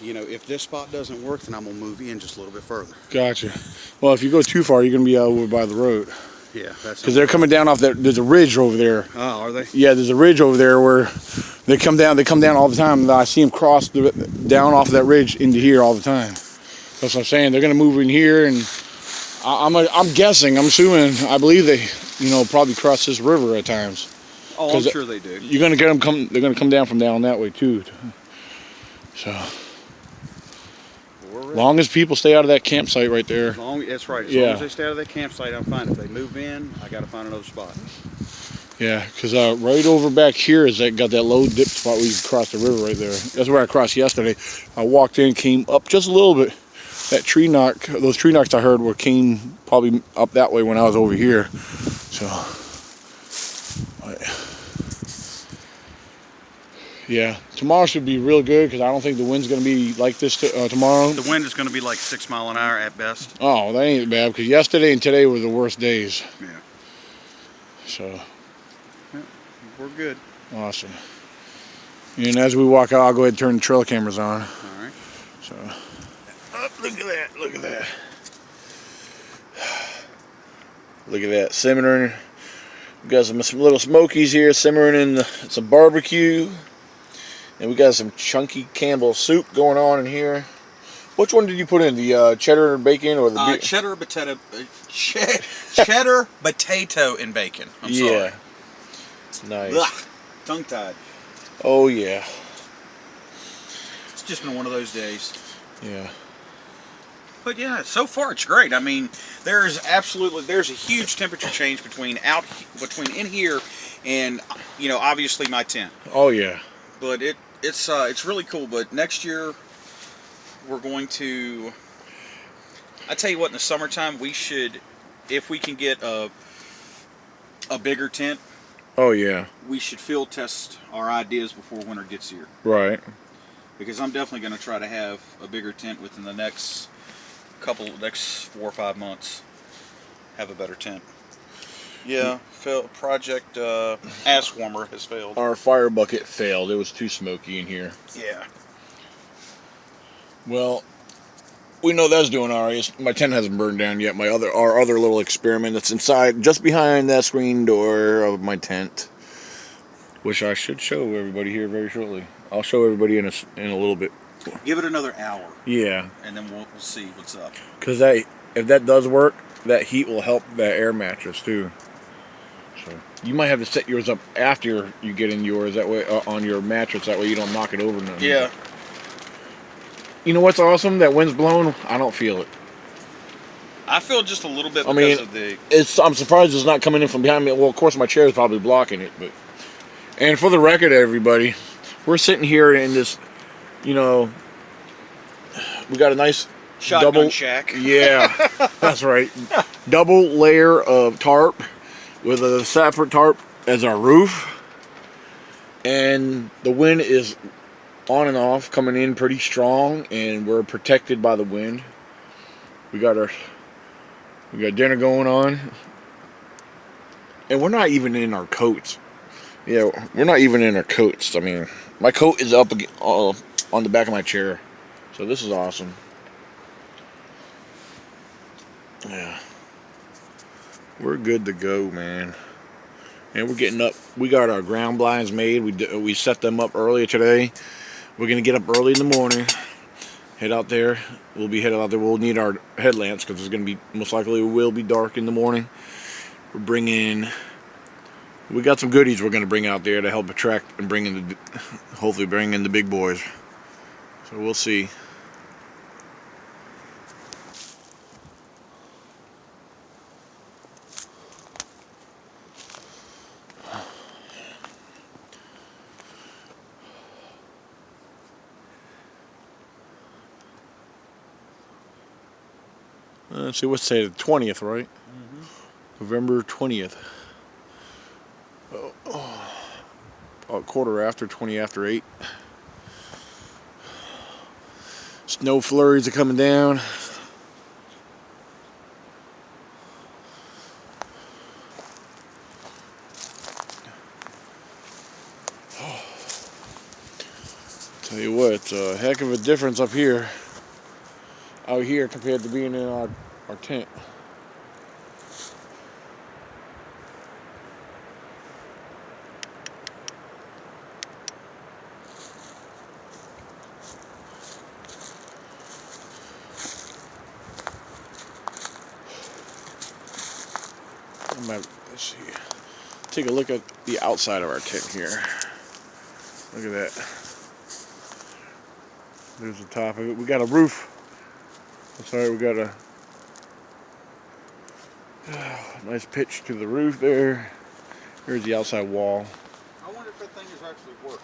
S3: if this spot doesn't work, then I'm going to move in just a little bit further. Gotcha.
S2: Well, if you go too far, you're going to be over by the road.
S3: Yeah, that's
S2: because they're coming down off that. There's a ridge over there.
S3: Oh, are they?
S2: Yeah, there's a ridge over there where they come down. They come down all the time. I see them cross down off that ridge into here all the time. That's what I'm saying. They're going to move in here, and I'm guessing. I'm assuming. I believe they, probably cross this river at times.
S3: Oh, I'm sure they do.
S2: You're going to get them come. They're going to come down from down that way too. So. Long as people stay out of that campsite right there.
S3: That's right. As long as they stay out of that campsite, I'm fine. If they move in, I got to find another spot.
S2: Yeah, because right over back here is got that low dip spot where you can cross the river right there. That's where I crossed yesterday. I walked in, came up just a little bit. That tree knock, those tree knocks I heard came probably up that way when I was over here. So, yeah, Tomorrow should be real good because I don't think the wind's going to be like this tomorrow.
S3: The wind is going to be like 6 miles an hour at best.
S2: Oh, that ain't bad because yesterday and today were the worst days.
S3: Yeah.
S2: So.
S3: Yeah, we're good.
S2: Awesome. And as we walk out, I'll go ahead and turn the trail cameras on.
S3: All right.
S2: So. Oh, look at that. Look at that. Look at that. Simmering. We got some little smokies here simmering in some barbecue. And we got some chunky Campbell soup going on in here. Which one did you put in? The cheddar and bacon or the
S3: cheddar potato, cheddar potato and bacon. I'm sorry.
S2: Nice.
S3: Ugh, tongue tied.
S2: Oh yeah.
S3: It's just been one of those days.
S2: Yeah.
S3: But yeah, so far it's great. I mean, there's a huge temperature change between in here and obviously my tent.
S2: Oh yeah.
S3: But it's really cool. But next year we're going to. I tell you what, in the summertime we should, if we can get a bigger tent.
S2: Oh yeah.
S3: We should field test our ideas before winter gets here.
S2: Right.
S3: Because I'm definitely going to try to have a bigger tent within the next 4 or 5 months. Have a better tent. Yeah, project ass warmer has failed.
S2: Our fire bucket failed. It was too smoky in here.
S3: Yeah.
S2: Well, we know that's doing all right. My tent hasn't burned down yet. Our other little experiment that's inside, just behind that screen door of my tent, which I should show everybody here very shortly. I'll show everybody in a little bit.
S3: Give it another hour.
S2: Yeah.
S3: And then we'll see what's up.
S2: Because if that does work, that heat will help that air mattress too. So you might have to set yours up after you get in yours. That way on your mattress. That way you don't knock it over. Nothing.
S3: Yeah.
S2: You know what's awesome? That wind's blowing. I don't feel it.
S3: I feel just a little bit because of the.
S2: I'm surprised it's not coming in from behind me. Well, of course my chair is probably blocking it, but. And for the record, everybody, we're sitting here in this. We got a nice
S3: Shotgun
S2: double
S3: shack.
S2: Yeah, that's right. Double layer of tarp with a separate tarp as our roof, and the wind is on and off, coming in pretty strong, and we're protected by the wind. We got dinner going on, and we're not even in our coats. Yeah, we're not even in our coats. I mean, my coat is up on the back of my chair, so this is awesome. Yeah, we're good to go, man. And we're getting up. We got our ground blinds made. We set them up earlier today. We're gonna get up early in the morning, head out there. We'll be headed out there. We'll need our headlamps because it's gonna be most likely will be dark in the morning. We got some goodies we're gonna bring out there to help attract and hopefully bring in the big boys. So we'll see. Let's see, what's today, the 20th, right? Mm-hmm. November 20th. About 20 after 8. Snow flurries are coming down. Tell you what, it's a heck of a difference out here compared to being in our tent. Let's see. Take a look at the outside of our tent here. Look at that. There's the top of it. We got a roof. Sorry, we got a nice pitch to the roof there. Here's the outside wall.
S3: I wonder if that thing is actually working.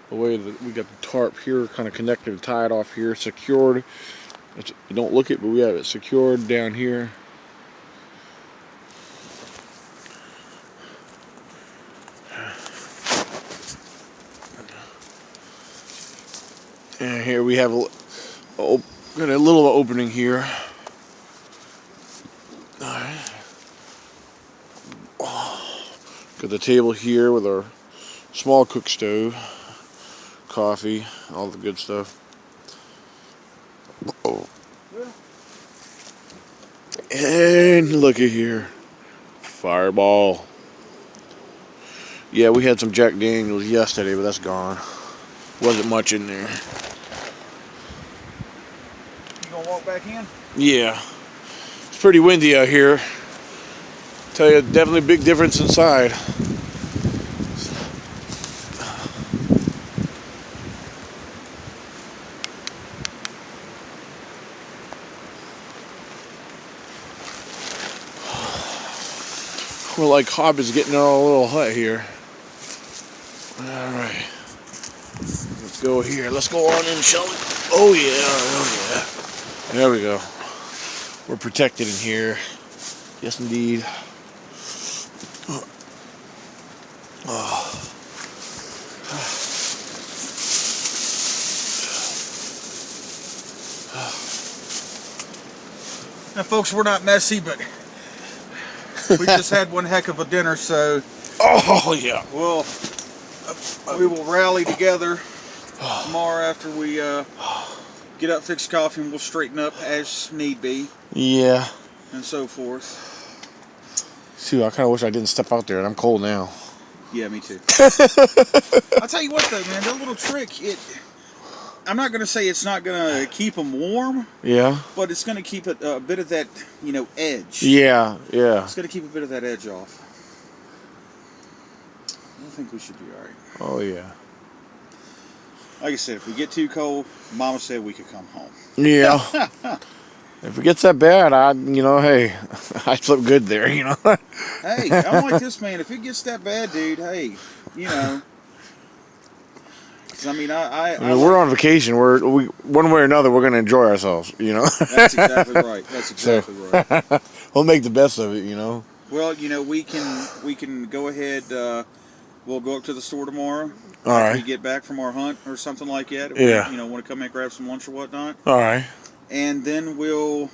S2: The way that we got the tarp here kind of connected, tied off here, secured. You don't look it, but we have it secured down here. And here we have got a little opening here. Alright. Got the table here with our small cook stove, coffee, all the good stuff. Oh. And look at here. Fireball. Yeah, we had some Jack Daniels yesterday, but that's gone. Wasn't much in there.
S5: You gonna walk back in?
S2: Yeah. It's pretty windy out here. Tell you, definitely a big difference inside. We're like hobbits getting our little hut here. Alright. Let's go here. Let's go on in, shall we? Oh yeah, oh yeah. There we go. We're protected in here. Yes indeed.
S5: Now, folks, we're not messy, but we just had one heck of a dinner, so
S2: Oh yeah.
S5: we will rally together tomorrow after we get up, fix coffee, and we'll straighten up as need be,
S2: Yeah.
S5: and so forth.
S2: Shoot, I kind of wish I didn't step out there, and I'm cold now.
S5: Yeah, me too. I'll tell you what, though, man, that little trick, I'm not going to say it's not going to keep them warm,
S2: Yeah.
S5: but it's going to keep it a bit of that, edge.
S2: Yeah. Yeah.
S5: It's going to keep a bit of that edge off. I think we should be all right.
S2: Oh yeah.
S5: Like I said, if we get too cold, Mama said we could come home.
S2: Yeah. If it gets that bad, hey, I slept good there,
S5: Hey, I'm like this, man. If it gets that bad, dude, hey, 'cause, I mean,
S2: we're on vacation. We one way or another, we're gonna enjoy ourselves,
S5: That's exactly right. That's exactly right.
S2: We'll make the best of it,
S5: Well, we can go ahead. We'll go up to the store tomorrow.
S2: All
S5: after
S2: right.
S5: we get back from our hunt or something like that. If
S2: Yeah.
S5: We, want to come in and grab some lunch or whatnot.
S2: All right.
S5: And then we'll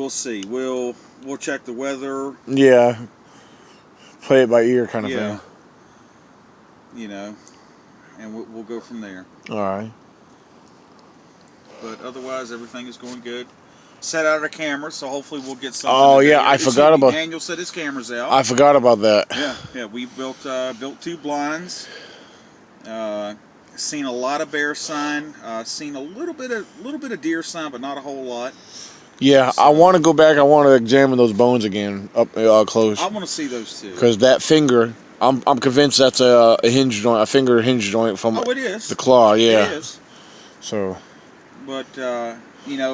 S5: see. We'll check the weather.
S2: Yeah. Play it by ear kind of
S5: Yeah.
S2: thing.
S5: And we'll go from there.
S2: All right.
S5: But otherwise, everything is going good. Set out our cameras, so hopefully we'll get something.
S2: Oh,
S5: today.
S2: yeah, I forgot about-
S5: Daniel set his cameras out.
S2: I forgot about that.
S5: Yeah. We built 2 blinds. Seen a lot of bear sign. Seen a little bit of deer sign, but not a whole lot.
S2: Yeah,
S5: So-
S2: I want to go back. I want to examine those bones again up close.
S5: I want to see those too.
S2: Because that finger, I'm convinced that's a hinge joint, a finger hinge joint from
S5: Oh, it is.
S2: the claw. Yeah.
S5: It is.
S2: So.
S5: But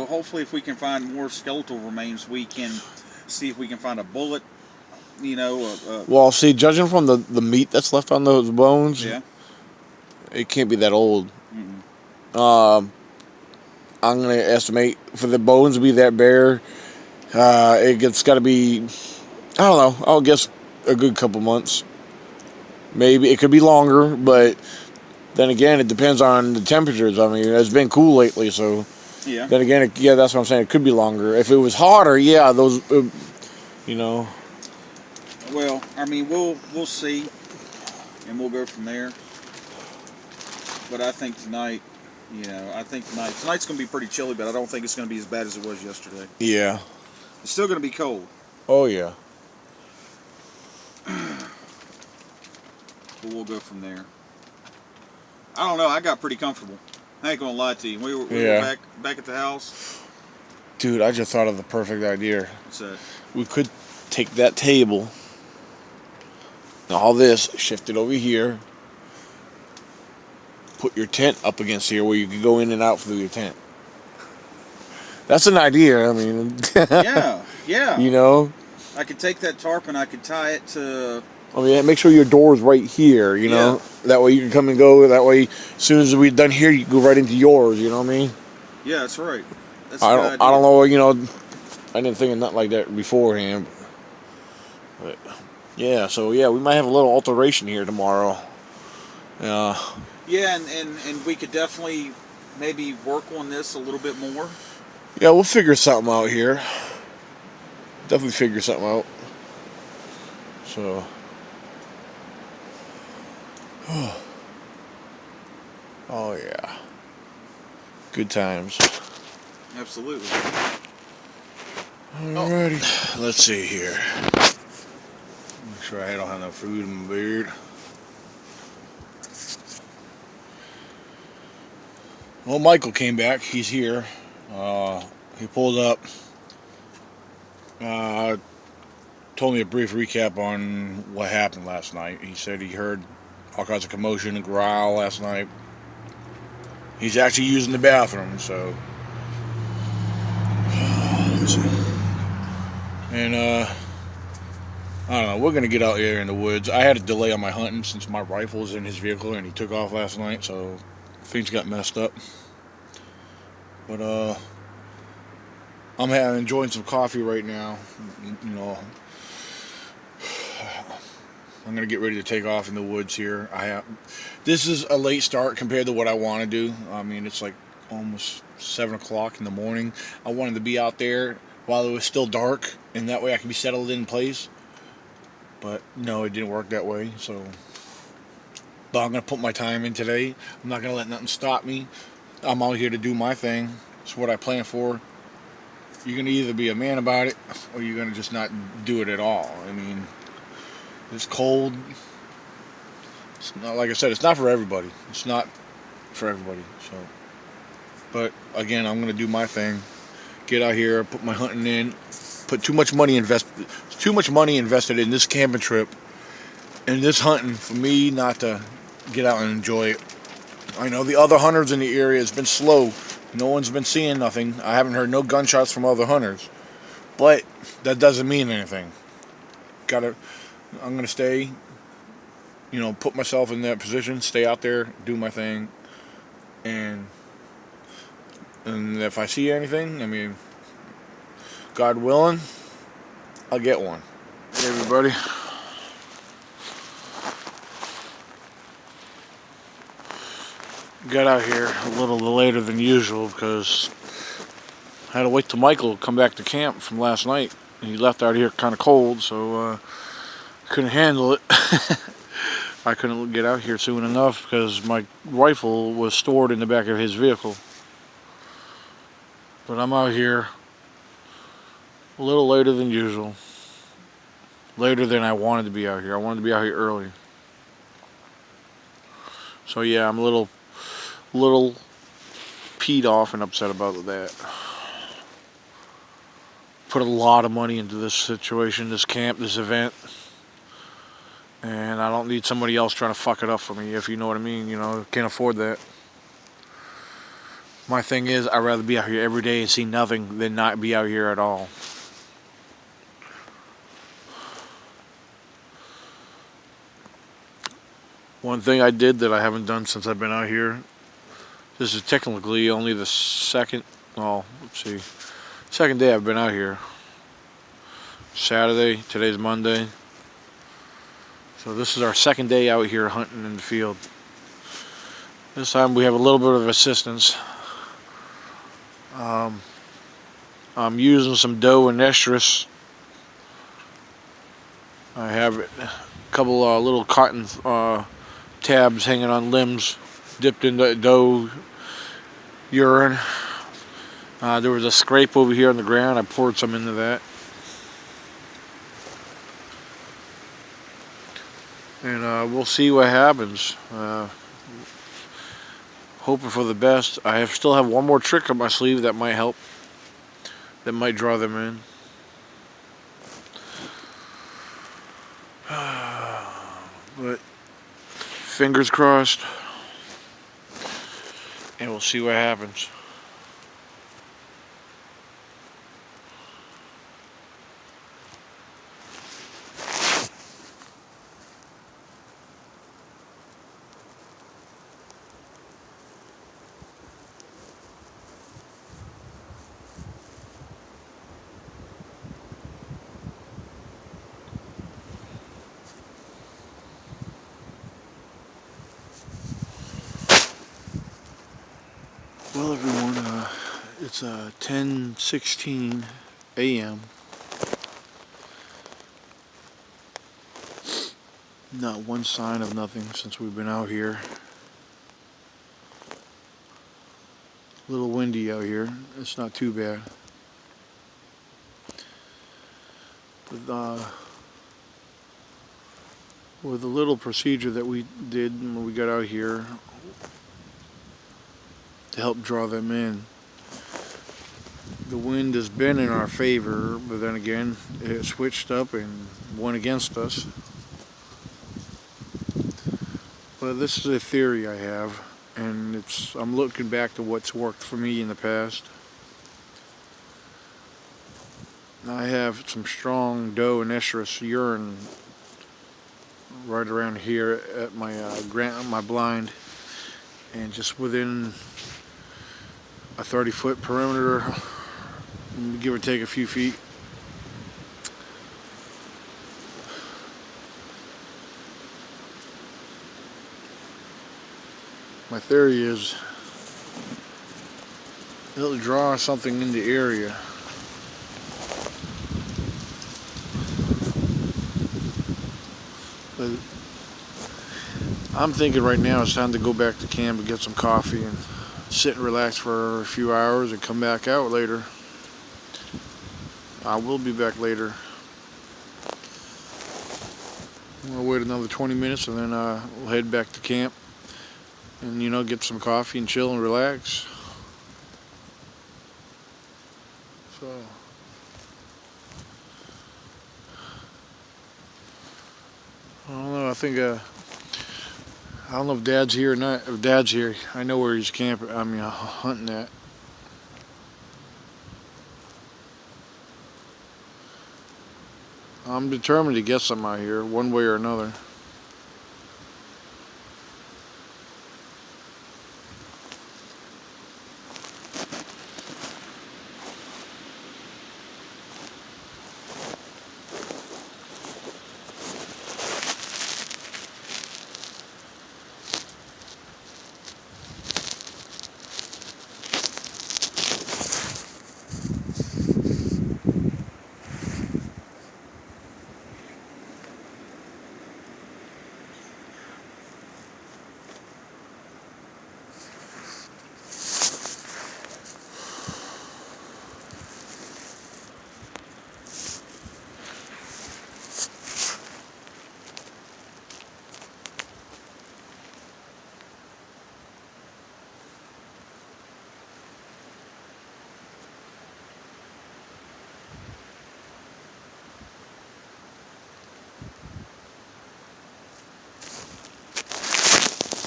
S5: hopefully, if we can find more skeletal remains, we can see if we can find a bullet.
S2: Well, see, judging from the meat that's left on those bones,
S5: Yeah.
S2: it can't be that old.
S5: Mm-mm.
S2: I'm gonna estimate for the bones to be that bare. It's got to be, I don't know. I'll guess a good couple months. Maybe it could be longer, but then again, it depends on the temperatures. I mean, it's been cool lately, so.
S5: Yeah.
S2: Then again, that's what I'm saying. It could be longer. If it was hotter, yeah, those,
S5: Well, I mean, we'll see, and we'll go from there. But I think tonight, tonight's going to be pretty chilly, but I don't think it's going to be as bad as it was yesterday.
S2: Yeah.
S5: It's still going to be cold,
S2: Oh yeah.
S5: but we'll go from there. I don't know. I got pretty comfortable. I ain't going to lie to you. We were back at the house.
S2: Dude, I just thought of the perfect idea.
S5: What's that?
S2: We could take that table, all this, shift it over here, put your tent up against here where you can go in and out through your tent. That's an idea. I mean,
S5: Yeah. I could take that tarp and I could tie it to.
S2: I mean, make sure your door's right here.
S5: Yeah.
S2: That way you can come and go. That way, as soon as we're done here, you can go right into yours. You know what I mean?
S5: Yeah, that's right. That's a
S2: I
S5: good
S2: don't
S5: idea.
S2: know. I didn't think of nothing like that beforehand. But yeah, so yeah, we might have a little alteration here tomorrow.
S5: Yeah, and we could definitely maybe work on this a little bit more.
S2: Yeah, we'll figure something out here. Definitely figure something out. So. Oh yeah. Good times.
S5: Absolutely.
S2: Alrighty. Let's see here. Make sure I don't have no food in my beard. Well, Michael came back. He's here. He pulled up. Told me a brief recap on what happened last night. He said he heard all kinds of commotion and growl last night. He's actually using the bathroom, so. Let's see. And, I don't know. We're going to get out here in the woods. I had a delay on my hunting since my rifle was in his vehicle and he took off last night, so things got messed up. But, I'm enjoying some coffee right now. You know, I'm gonna get ready to take off in the woods here. This is a late start compared to what I want to do. I mean, it's like almost 7 o'clock in the morning. I wanted to be out there while it was still dark, and that way I can be settled in place. But no, it didn't work that way. But I'm gonna put my time in today. I'm not gonna let nothing stop me. I'm out here to do my thing. It's what I plan for. You're gonna either be a man about it, or you're gonna just not do it at all. I mean, it's cold. It's not, like I said, it's not for everybody. It's not for everybody. So, but again, I'm gonna do my thing. Get out here, put my hunting in. Put too much money invested in this camping trip and this hunting for me not to get out and enjoy it. I know the other hunters in the area has been slow. No one's been seeing nothing. I haven't heard no gunshots from other hunters. But that doesn't mean anything. I'm gonna stay, put myself in that position, stay out there, do my thing, and if I see anything, I mean, God willing, I'll get one. Hey everybody. Got out here a little later than usual because I had to wait till Michael come back to camp from last night. He left out here kind of cold, so couldn't handle it. I couldn't get out here soon enough because my rifle was stored in the back of his vehicle. But I'm out here a little later than usual. Later than I wanted to be out here. I wanted to be out here early. So yeah, I'm a little peed off and upset about that. Put a lot of money into this situation, this camp, this event. And I don't need somebody else trying to fuck it up for me, if you know what I mean. Can't afford that. My thing is, I'd rather be out here every day and see nothing than not be out here at all. One thing I did that I haven't done since I've been out here, this is technically only the second day I've been out here. Saturday, today's Monday. So this is our second day out here hunting in the field. This time we have a little bit of assistance. I'm using some doe and estrus. I have a couple little cotton tabs hanging on limbs dipped into doe urine. There was a scrape over here on the ground. I poured some into that. And we'll see what happens. Hoping for the best. I still have one more trick up my sleeve that might help. That might draw them in. But fingers crossed. And we'll see what happens. Well, everyone, it's 10:16 a.m. Not one sign of nothing since we've been out here. A little windy out here. It's not too bad. With the little procedure that we did when we got out here to help draw them in, the wind has been in our favor, but then again, it switched up and went against us. But this is a theory I have, and I'm looking back to what's worked for me in the past. I have some strong doe and estrus urine right around here at my blind, and just within a 30-foot perimeter, give or take a few feet. My theory is it'll draw something in the area. But I'm thinking right now it's time to go back to camp and get some coffee and sit and relax for a few hours and come back out later. I will be back later. We'll wait another 20 minutes and then we'll head back to camp and, you know, get some coffee and chill and relax. So I don't know. I think I don't know if Dad's here or not. If Dad's here, I know where he's camping. I mean, hunting at. I'm determined to get some out here, one way or another.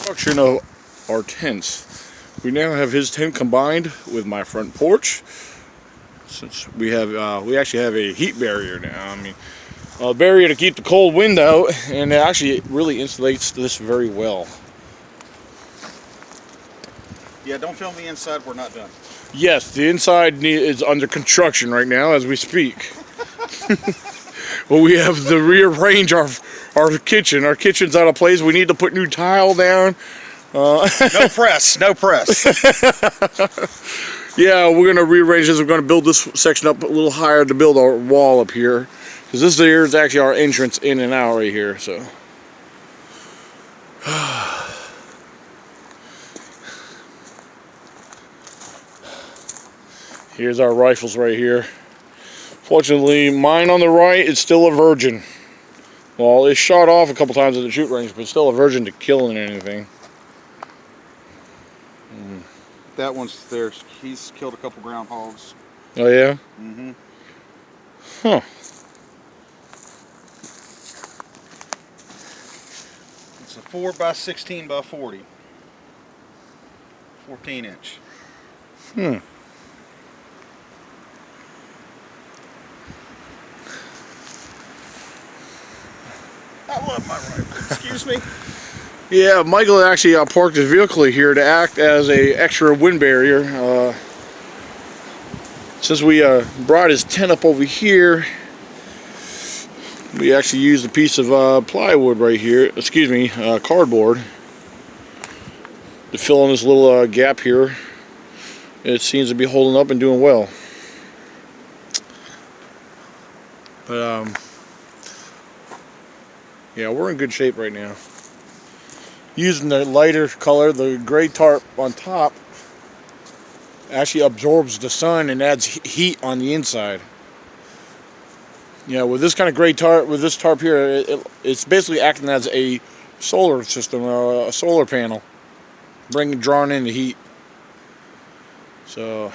S2: Construction of our tents. We now have his tent combined with my front porch. Since we actually have a heat barrier now. I mean, a barrier to keep the cold wind out, and it actually really insulates this very well.
S5: Yeah, don't film the inside. We're not done.
S2: Yes, the inside is under construction right now as we speak. Well, we have to rearrange our kitchen. Our kitchen's out of place. We need to put new tile down.
S5: No press. No press.
S2: Yeah, we're going to rearrange this. We're going to build this section up a little higher to build our wall up here. Because this here is actually our entrance in and out right here. So, here's our rifles right here. Fortunately, mine on the right is still a virgin. Well, it's shot off a couple times at the shoot range, but it's still a virgin to killing anything.
S5: That one's there. He's killed a couple groundhogs.
S2: Oh yeah?
S5: Mm-hmm.
S2: Huh.
S5: It's a 4x16x40. 14-inch.
S2: Hmm.
S5: I love my rifle. Excuse me.
S2: Yeah, Michael actually parked his vehicle here to act as a extra wind barrier. Since we brought his tent up over here, we actually used a piece of plywood right here, cardboard, to fill in this little gap here. it seems to be holding up and doing well. But yeah, we're in good shape right now. Using the lighter color, the gray tarp on top actually absorbs the sun and adds heat on the inside. Yeah, with this kind of gray tarp, with this tarp here, it's basically acting as a solar system, a solar panel, drawing in the heat. So,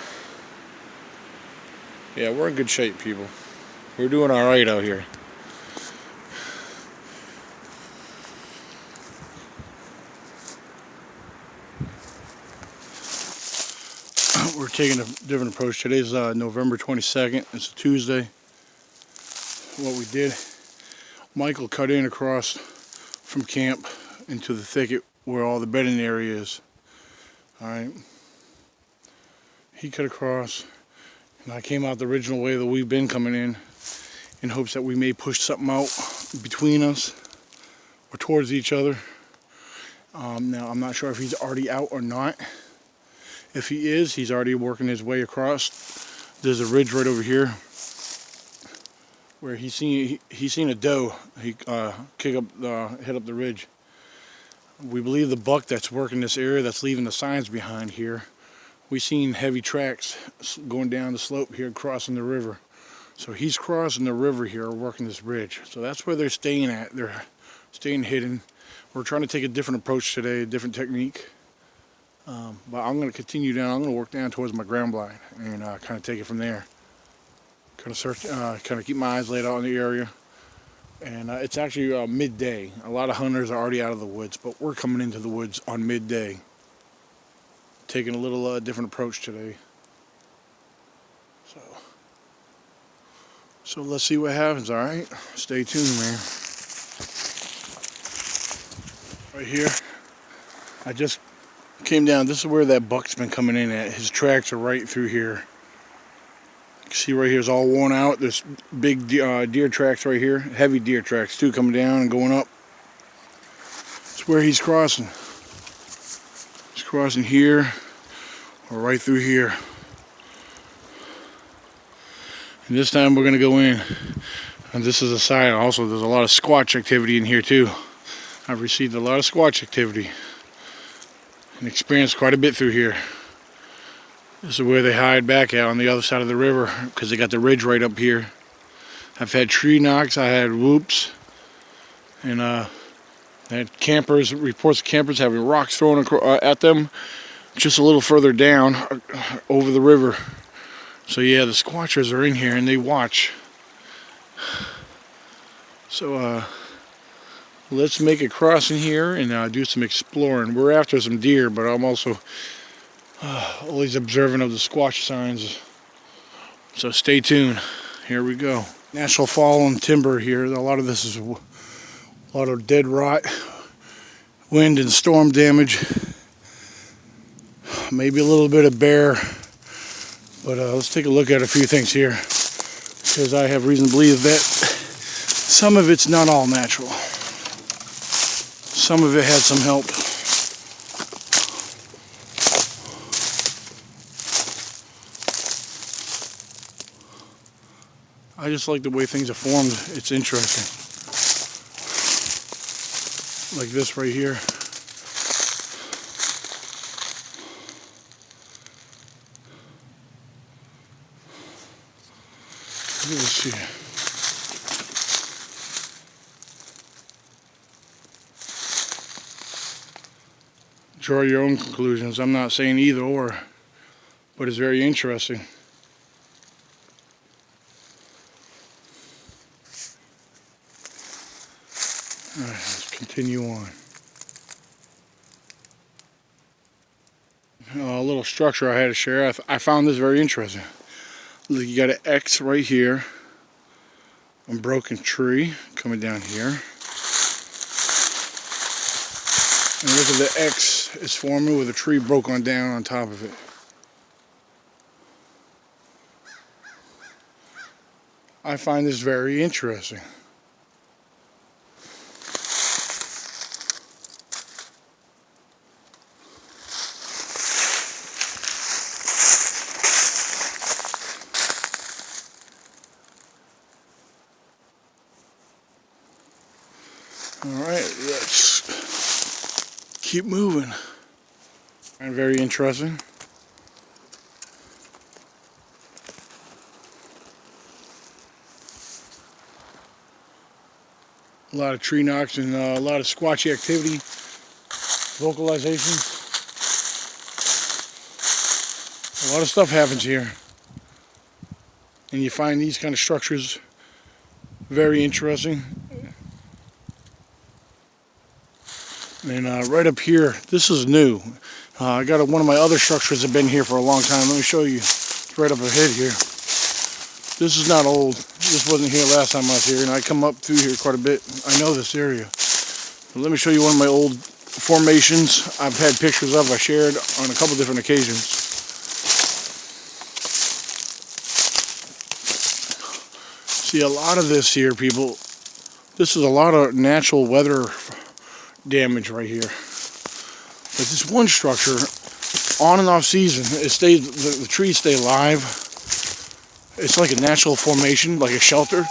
S2: yeah, we're in good shape, people. We're doing all right out here. We're taking a different approach. Today's November 22nd. It's a Tuesday. What we did, Michael cut in across from camp into the thicket where all the bedding area is. Alright. He cut across, and I came out the original way that we've been coming in hopes that we may push something out between us or towards each other. Now, I'm not sure if he's already out or not. If he is, he's already working his way across. There's a ridge right over here where he's seen a doe. He hit up the ridge. We believe the buck that's working this area, that's leaving the signs behind here. We've seen heavy tracks going down the slope here, crossing the river. So he's crossing the river here, working this ridge. So that's where they're staying at. They're staying hidden. We're trying to take a different approach today, a different technique. But I'm going to continue down. I'm going to work down towards my ground blind and kind of take it from there. Kind of search, kind of keep my eyes laid out in the area. And it's actually midday. A lot of hunters are already out of the woods, but we're coming into the woods on midday. Taking a little different approach today. So let's see what happens, all right? Stay tuned, man. Right here, I just came down. This is where that buck's been coming in at. His tracks are right through here. You can see right here is all worn out. There's big deer tracks right here. Heavy deer tracks too, coming down and going up. It's where he's crossing. He's crossing here or right through here. And this time we're going to go in. And this is a sign also. There's a lot of Squatch activity in here too. I've received a lot of Squatch activity and experienced quite a bit through here. This is where they hide back out on the other side of the river because they got the ridge right up here. I've had tree knocks, I had whoops, and I had reports of campers having rocks thrown at them just a little further down over the river. So yeah, the Squatchers are in here and they watch. So let's make a crossing here and do some exploring. We're after some deer, but I'm also always observant of the Squatch signs. So stay tuned. Here we go. Natural fallen timber here. A lot of this is a lot of dead rot, wind and storm damage. Maybe a little bit of bear. But let's take a look at a few things here, because I have reason to believe that some of it's not all natural. Some of it had some help. I just like the way things are formed. It's interesting. Like this right here. Let's see. Draw your own conclusions. I'm not saying either or, but it's very interesting. All right, let's continue on. A little structure I had to share. I found this very interesting. Look, you got an X right here, a broken tree coming down here, and look at the X is forming with a tree broke on down on top of it. I find this very interesting. keep moving. And very interesting. A lot of tree knocks and a lot of squatchy activity, vocalization. A lot of stuff happens here. And you find these kind of structures very interesting. And right up here, this is new. I got one of my other structures that have been here for a long time. Let me show you. It's right up ahead here. This is not old. This wasn't here last time I was here, and I come up through here quite a bit. I know this area. But let me show you one of my old formations I've had pictures of. I shared on a couple different occasions. See, a lot of this here, people, this is a lot of natural weather damage right here. But this one structure, on and off season, it stays, the trees stay alive. It's like a natural formation, like a shelter.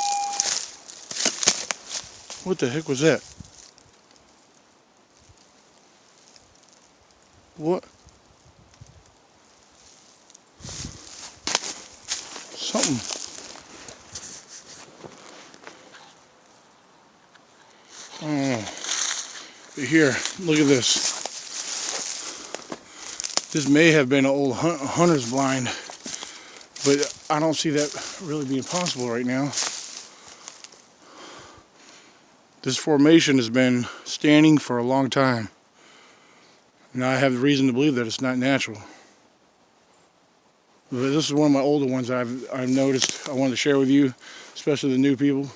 S2: What the heck was that? What? Something. I don't know. But here, look at this. This may have been an old hunter's blind, but I don't see that really being possible right now. This formation has been standing for a long time. And I have the reason to believe that it's not natural. But this is one of my older ones I've noticed. I wanted to share with you, especially the new people.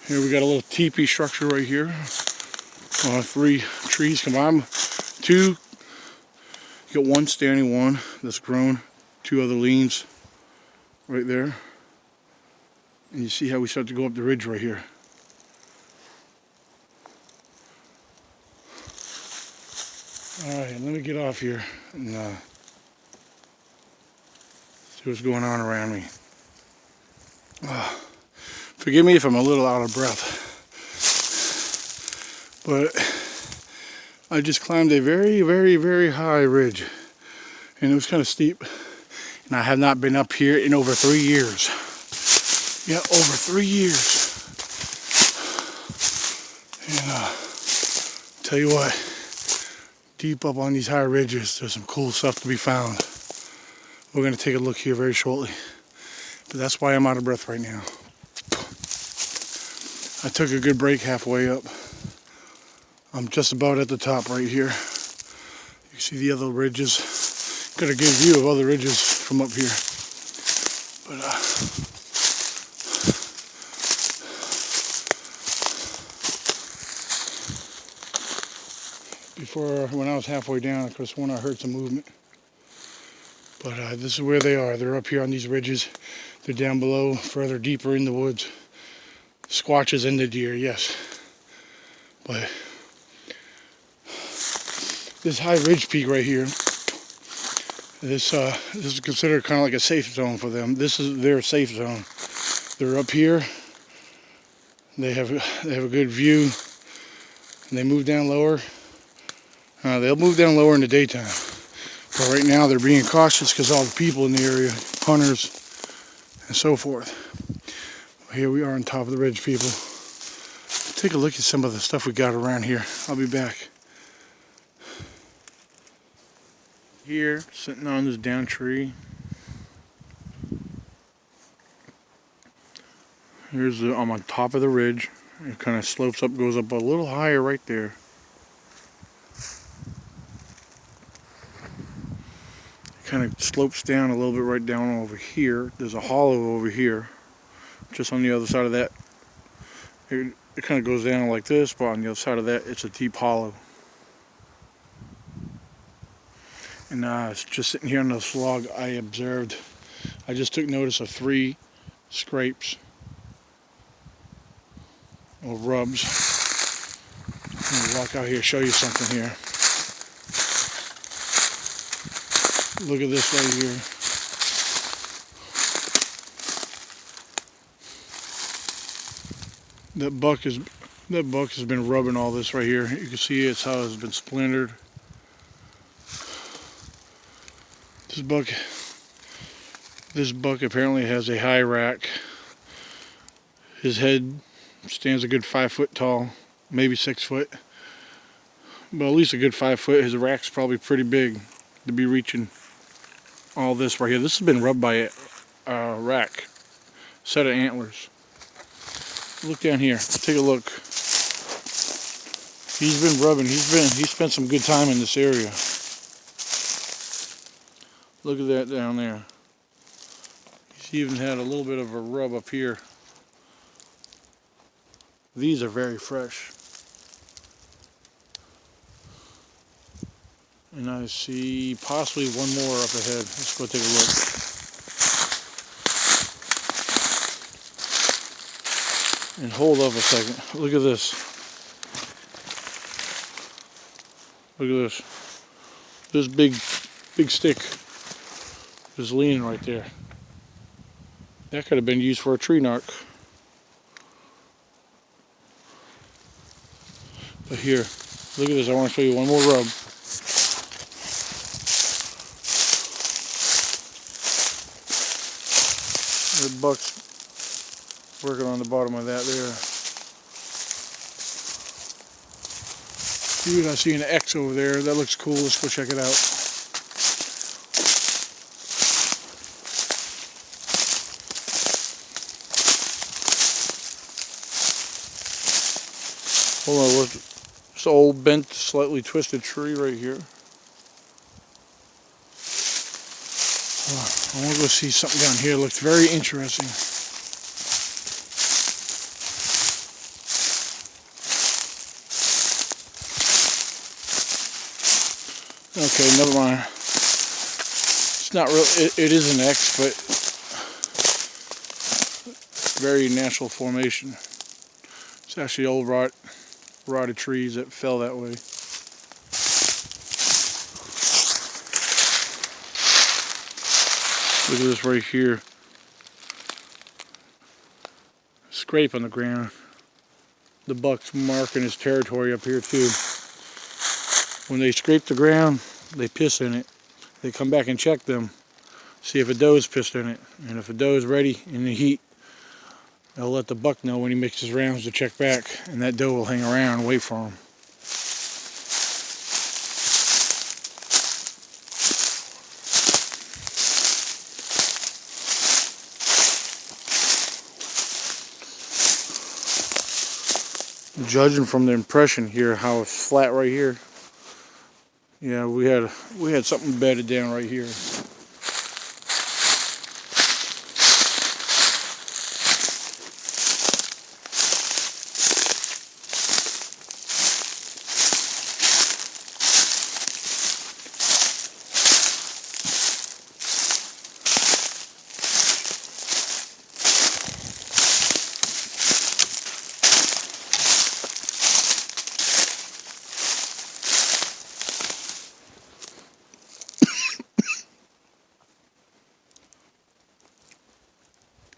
S2: Here we got a little teepee structure right here. 3 trees combined. 2, you got one standing one that's grown. 2 other leans right there. And you see how we start to go up the ridge right here. Alright, let me get off here and see what's going on around me. Forgive me if I'm a little out of breath, but I just climbed a very, very, very high ridge, and it was kind of steep, and I have not been up here in over 3 years. Yeah, over 3 years. And tell you what, deep up on these high ridges, there's some cool stuff to be found. We're going to take a look here very shortly, but that's why I'm out of breath right now. I took a good break halfway up. I'm just about at the top right here. You see the other ridges. Got a good view of other ridges from up here. But before, when I was halfway down, I could have sworn I heard some movement. But this is where they are. They're up here on these ridges. They're down below, further deeper in the woods. Squatches and the deer, yes. But this high ridge peak right here, this is considered kind of like a safe zone for them. This is their safe zone. They're up here. They have a good view. And they move down lower. They'll move down lower in the daytime. But right now they're being cautious because all the people in the area, hunters and so forth. Here we are on top of the ridge, people. Take a look at some of the stuff we got around here. I'll be back. Here, sitting on this down tree. I'm on top of the ridge. It kind of slopes up, goes up a little higher right there. It kind of slopes down a little bit right down over here. There's a hollow over here. Just on the other side of that, it kind of goes down like this, but on the other side of that, it's a deep hollow. And it's just sitting here on this log, I just took notice of 3 scrapes or rubs. I'm going to walk out here, show you something here. Look at this right here. That buck is That buck has been rubbing all this right here. You can see it's how it's been splintered. This buck apparently has a high rack. His head stands a good 5 foot tall, maybe 6 foot, but at least a good 5 foot. His rack's probably pretty big to be reaching all this right here. This has been rubbed by a rack, set of antlers. Look down here. Take a look. He's been rubbing. He spent some good time in this area. Look at that down there. He's even had a little bit of a rub up here. These are very fresh. And I see possibly one more up ahead. Let's go take a look. And hold up a second. Look at this. Look at this. This big stick is leaning right there. That could have been used for a tree narc. But here, look at this. I want to show you one more rub. The buck's working on the bottom of that there. Dude, I see an X over there. That looks cool. Let's go check it out. Hold on, what's this old bent, slightly twisted tree right here? I want to go see something down here. It looks very interesting. Okay, never mind. It's not real. It is an X, but very natural formation. It's actually old rotted trees that fell that way. Look at this right here. Scrape on the ground. The buck's marking his territory up here too. When they scrape the ground, they piss in it. They come back and check them, see if a doe's pissed in it. And if a doe's ready in the heat, they'll let the buck know when he makes his rounds to check back, and that doe will hang around and wait for him. Judging from the impression here, how it's flat right here. Yeah, we had something bedded down right here.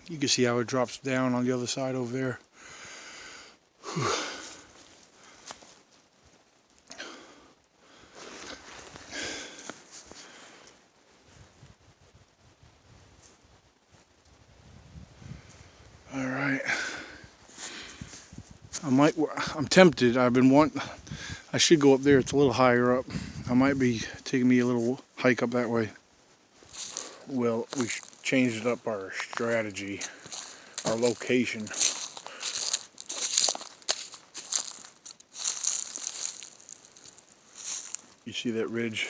S2: You can see how it drops down on the other side over there. Whew. All right. I'm tempted. I should go up there. It's a little higher up. I might be taking me a little hike up that way. Well, we changed up our strategy, our location. You see that ridge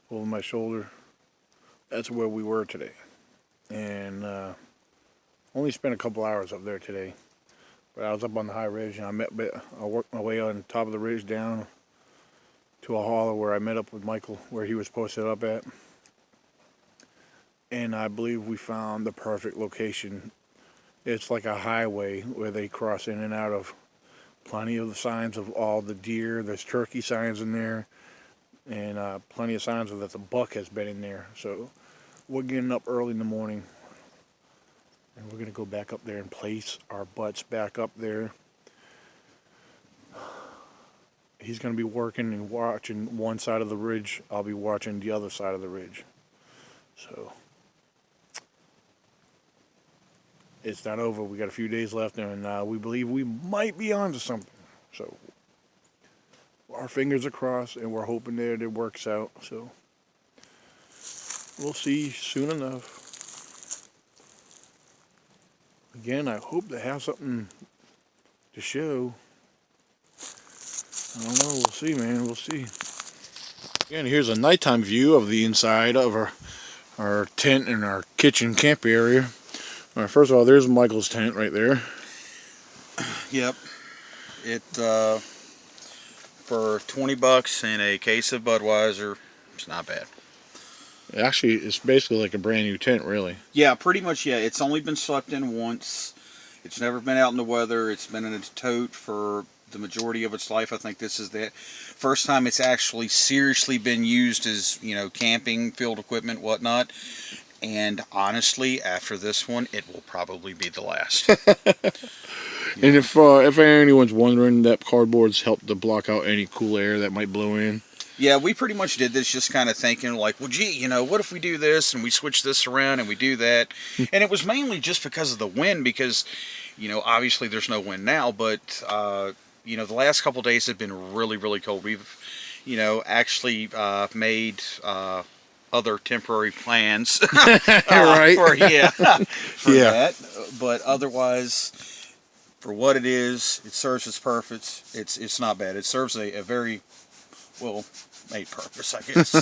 S2: over my shoulder? That's where we were today. And only spent a couple hours up there today. But I was up on the high ridge, and I worked my way on top of the ridge down to a hollow where I met up with Michael, where he was posted up at. And I believe we found the perfect location. It's like a highway where they cross in and out of. Plenty of the signs of all the deer. There's turkey signs in there. And plenty of signs that the buck has been in there. So we're getting up early in the morning. And we're going to go back up there and place our butts back up there. he's going to be working and watching one side of the ridge. I'll be watching the other side of the ridge. So it's not over. We got a few days left, and we believe we might be onto something. So our fingers are crossed, and we're hoping that it works out. So we'll see soon enough. Again, I hope to have something to show. I don't know. We'll see, man. We'll see. Again, here's a nighttime view of the inside of our tent and our kitchen camp area. All right, first of all, there's Michael's tent right there.
S3: Yep. It for $20 and a case of Budweiser, it's not bad.
S2: Actually, it's basically like a brand new tent, really.
S3: Yeah, pretty much. Yeah, it's only been slept in once. It's never been out in the weather. It's been in a tote for the majority of its life. I think this is the first time it's actually seriously been used as, you know, camping, field equipment, whatnot. And honestly, after this one, it will probably be the last.
S2: And if anyone's wondering, that cardboard's helped to block out any cool air that might blow in.
S3: Yeah, we pretty much did this just kind of thinking like, well, gee, you know, what if we do this and we switch this around and we do that? And it was mainly just because of the wind, because, you know, obviously there's no wind now, but, you know, the last couple of days have been really, really cold. We've, you know, actually made other temporary plans
S2: Right.
S3: for
S2: Yeah.
S3: that. But otherwise, for what it is, it serves its purpose. It's not bad. It serves a very well made purpose, I guess.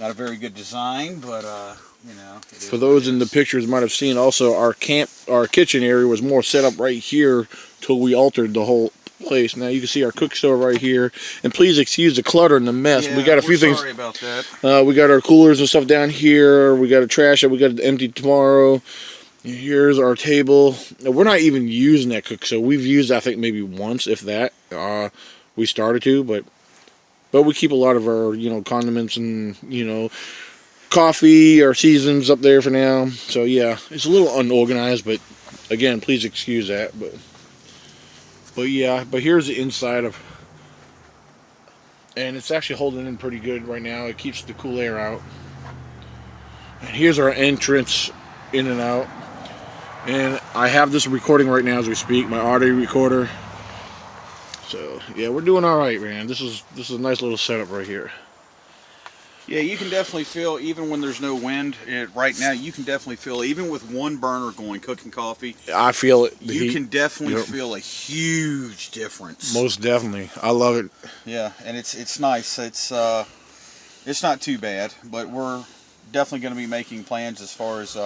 S3: Not a very good design, but you know.
S2: For those in the pictures might have seen, also our kitchen area was more set up right here till we altered the whole place. Now you can see our cook stove right here, and please excuse the clutter and the mess.
S3: Yeah,
S2: we got a few things.
S3: Sorry about that.
S2: We got our coolers and stuff down here. We got a trash that we got to empty tomorrow. Here's our table. We're not even using that cook stove. We've used, I think, maybe once, if that. We started to, but we keep a lot of our, you know, condiments and, you know, coffee, our seasons up there for now. So yeah, it's a little unorganized, but again, please excuse that. But yeah, but here's the inside of, and it's actually holding in pretty good right now. It keeps the cool air out. And here's our entrance in and out. And I have this recording right now as we speak, my audio recorder. So yeah, we're doing all right, man. This is a nice little setup right here.
S3: Yeah, you can definitely feel, even when there's no wind, right now, you can definitely feel, even with one burner going, cooking coffee,
S2: I feel it.
S3: you can definitely feel a huge difference.
S2: Most definitely. I love it.
S3: Yeah, and it's nice. It's not too bad, but we're definitely going to be making plans as far as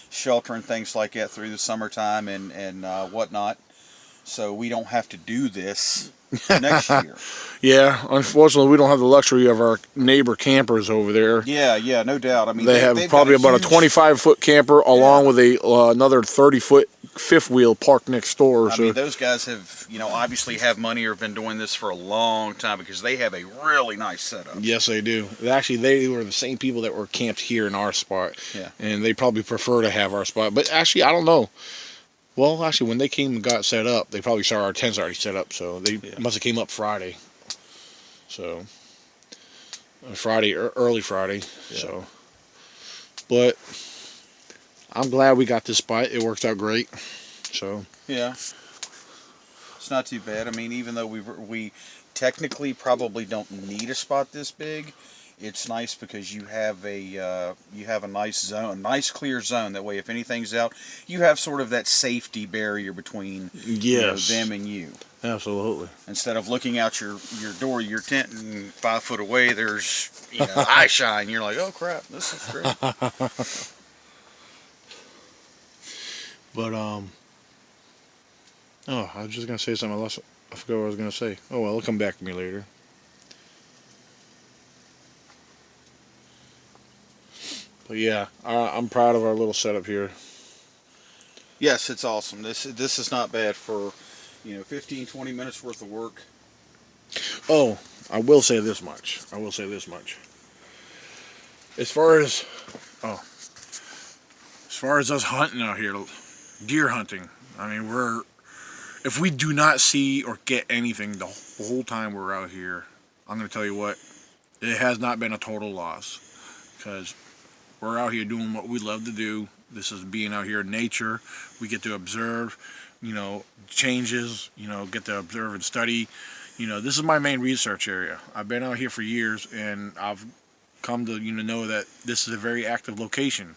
S3: shelter and things like that through the summertime and whatnot, so we don't have to do this next year.
S2: Yeah, unfortunately, we don't have the luxury of our neighbor campers over there.
S3: Yeah, no doubt. I mean,
S2: they have
S3: they've
S2: probably
S3: got
S2: about a 25-foot camper along with another 30-foot fifth wheel parked next door.
S3: I mean, those guys have, you know, obviously have money or have been doing this for a long time, because they have a really nice setup.
S2: Yes, they do. Actually, they were the same people that were camped here in our spot.
S3: Yeah.
S2: And they probably prefer to have our spot. But actually, I don't know. Well, actually, when they came and got set up, they probably saw our tents already set up, so they must have came up Friday. So, early Friday. Yeah. So, but I'm glad we got this spot. It worked out great. So.
S3: Yeah. It's not too bad. I mean, even though we technically probably don't need a spot this big, it's nice because you have a nice zone, nice clear zone. That way, if anything's out, you have sort of that safety barrier between you know, them and you.
S2: Absolutely.
S3: Instead of looking out your door, your tent, and 5 foot away, there's, you know, eye shine. You're like, oh crap, this is great.
S2: But oh, I was just gonna say something else. I forgot what I was gonna say. Oh well, it'll come back to me later. But yeah, I'm proud of our little setup here.
S3: Yes, it's awesome. This is not bad for, you know, 15-20 minutes worth of work.
S2: Oh, I will say this much. As far as us hunting out here, deer hunting, I mean, if we do not see or get anything the whole time we're out here, I'm going to tell you what, it has not been a total loss, because we're out here doing what we love to do. This is being out here in nature. We get to observe, changes, get to observe and study. This is my main research area. I've been out here for years, and I've come to know that this is a very active location.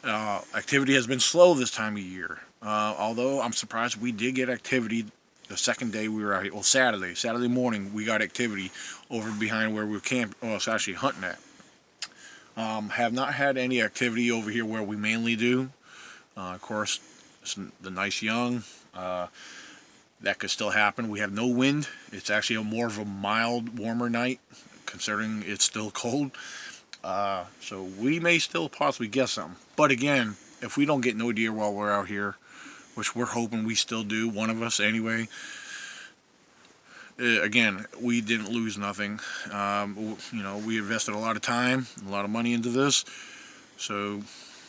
S2: Activity has been slow this time of year. Although I'm surprised we did get activity the second day we were out here. Well, Saturday morning we got activity over behind where we were camping. Well, it's actually hunting at. Have not had any activity over here where we mainly do. Of course, it's the nice young. That could still happen. We have no wind. It's actually more of a mild, warmer night, considering it's still cold. So we may still possibly get some. But again, if we don't get no deer while we're out here, which we're hoping we still do, one of us anyway, again, we didn't lose nothing. We invested a lot of time, a lot of money into this. So,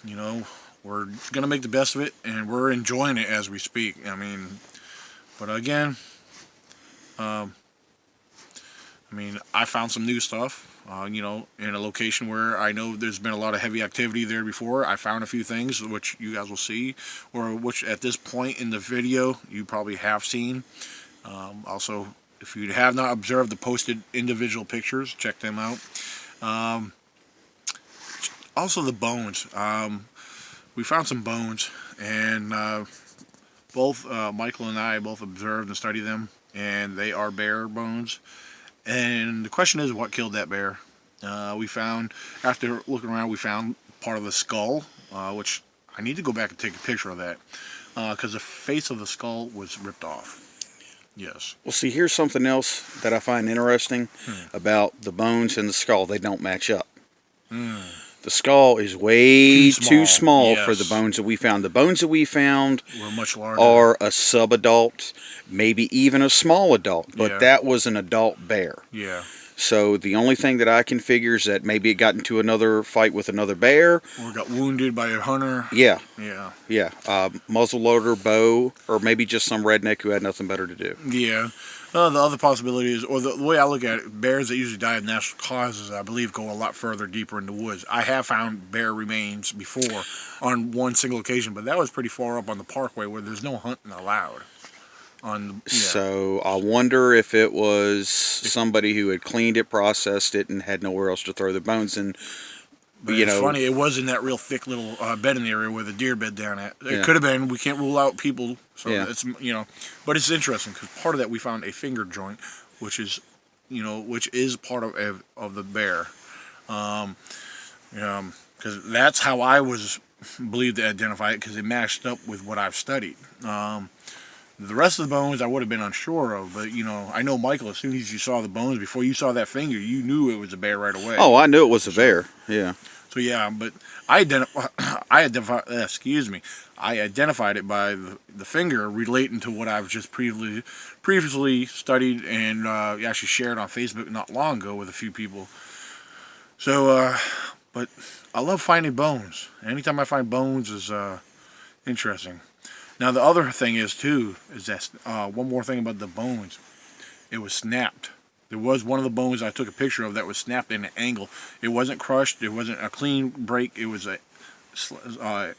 S2: we're going to make the best of it, and we're enjoying it as we speak. But again, I found some new stuff. In a location where I know there's been a lot of heavy activity there before. I found a few things which you guys will see, or which at this point in the video you probably have seen. Also, if you have not observed the posted individual pictures, check them out. Also the bones. We found some bones, and both Michael and I both observed and studied them, and they are bear bones. And the question is, what killed that bear? We found, after looking around, we found part of the skull, which I need to go back and take a picture of that, because the face of the skull was ripped off. Yes.
S3: Well, see, here's something else that I find interesting about the bones and the skull. They don't match up. The skull is way too small for the bones that we found. The bones that we found
S2: were much larger.
S3: Are a sub-adult, maybe even a small adult, but that was an adult bear.
S2: Yeah.
S3: So the only thing that I can figure is that maybe it got into another fight with another bear.
S2: Or got wounded by a hunter.
S3: Yeah.
S2: Yeah.
S3: Muzzleloader, bow, or maybe just some redneck who had nothing better to do.
S2: Yeah. The other possibility is, or the way I look at it, bears that usually die of natural causes, I believe, go a lot further deeper in the woods. I have found bear remains before on one single occasion, but that was pretty far up on the parkway where there's no hunting allowed. So
S3: I wonder if it was somebody who had cleaned it, processed it, and had nowhere else to throw their bones in.
S2: But it's funny, it was in that real thick little bedding area where the deer bed down at. It could have been. We can't rule out people. So it's but it's interesting because part of that we found a finger joint, which is part of the bear, because that's how I was believed to identify it, because it matched up with what I've studied. The rest of the bones I would have been unsure of, but I know, Michael, as soon as you saw the bones, before you saw that finger, you knew it was a bear right away.
S3: Oh, I knew it was a bear. Yeah.
S2: So but I identified it by the finger, relating to what I've just previously studied and actually shared on Facebook not long ago with a few people. So, but I love finding bones. Anytime I find bones is interesting. Now the other thing is that one more thing about the bones. It was snapped. There was one of the bones I took a picture of that was snapped in an angle. It wasn't crushed. It wasn't a clean break. It was it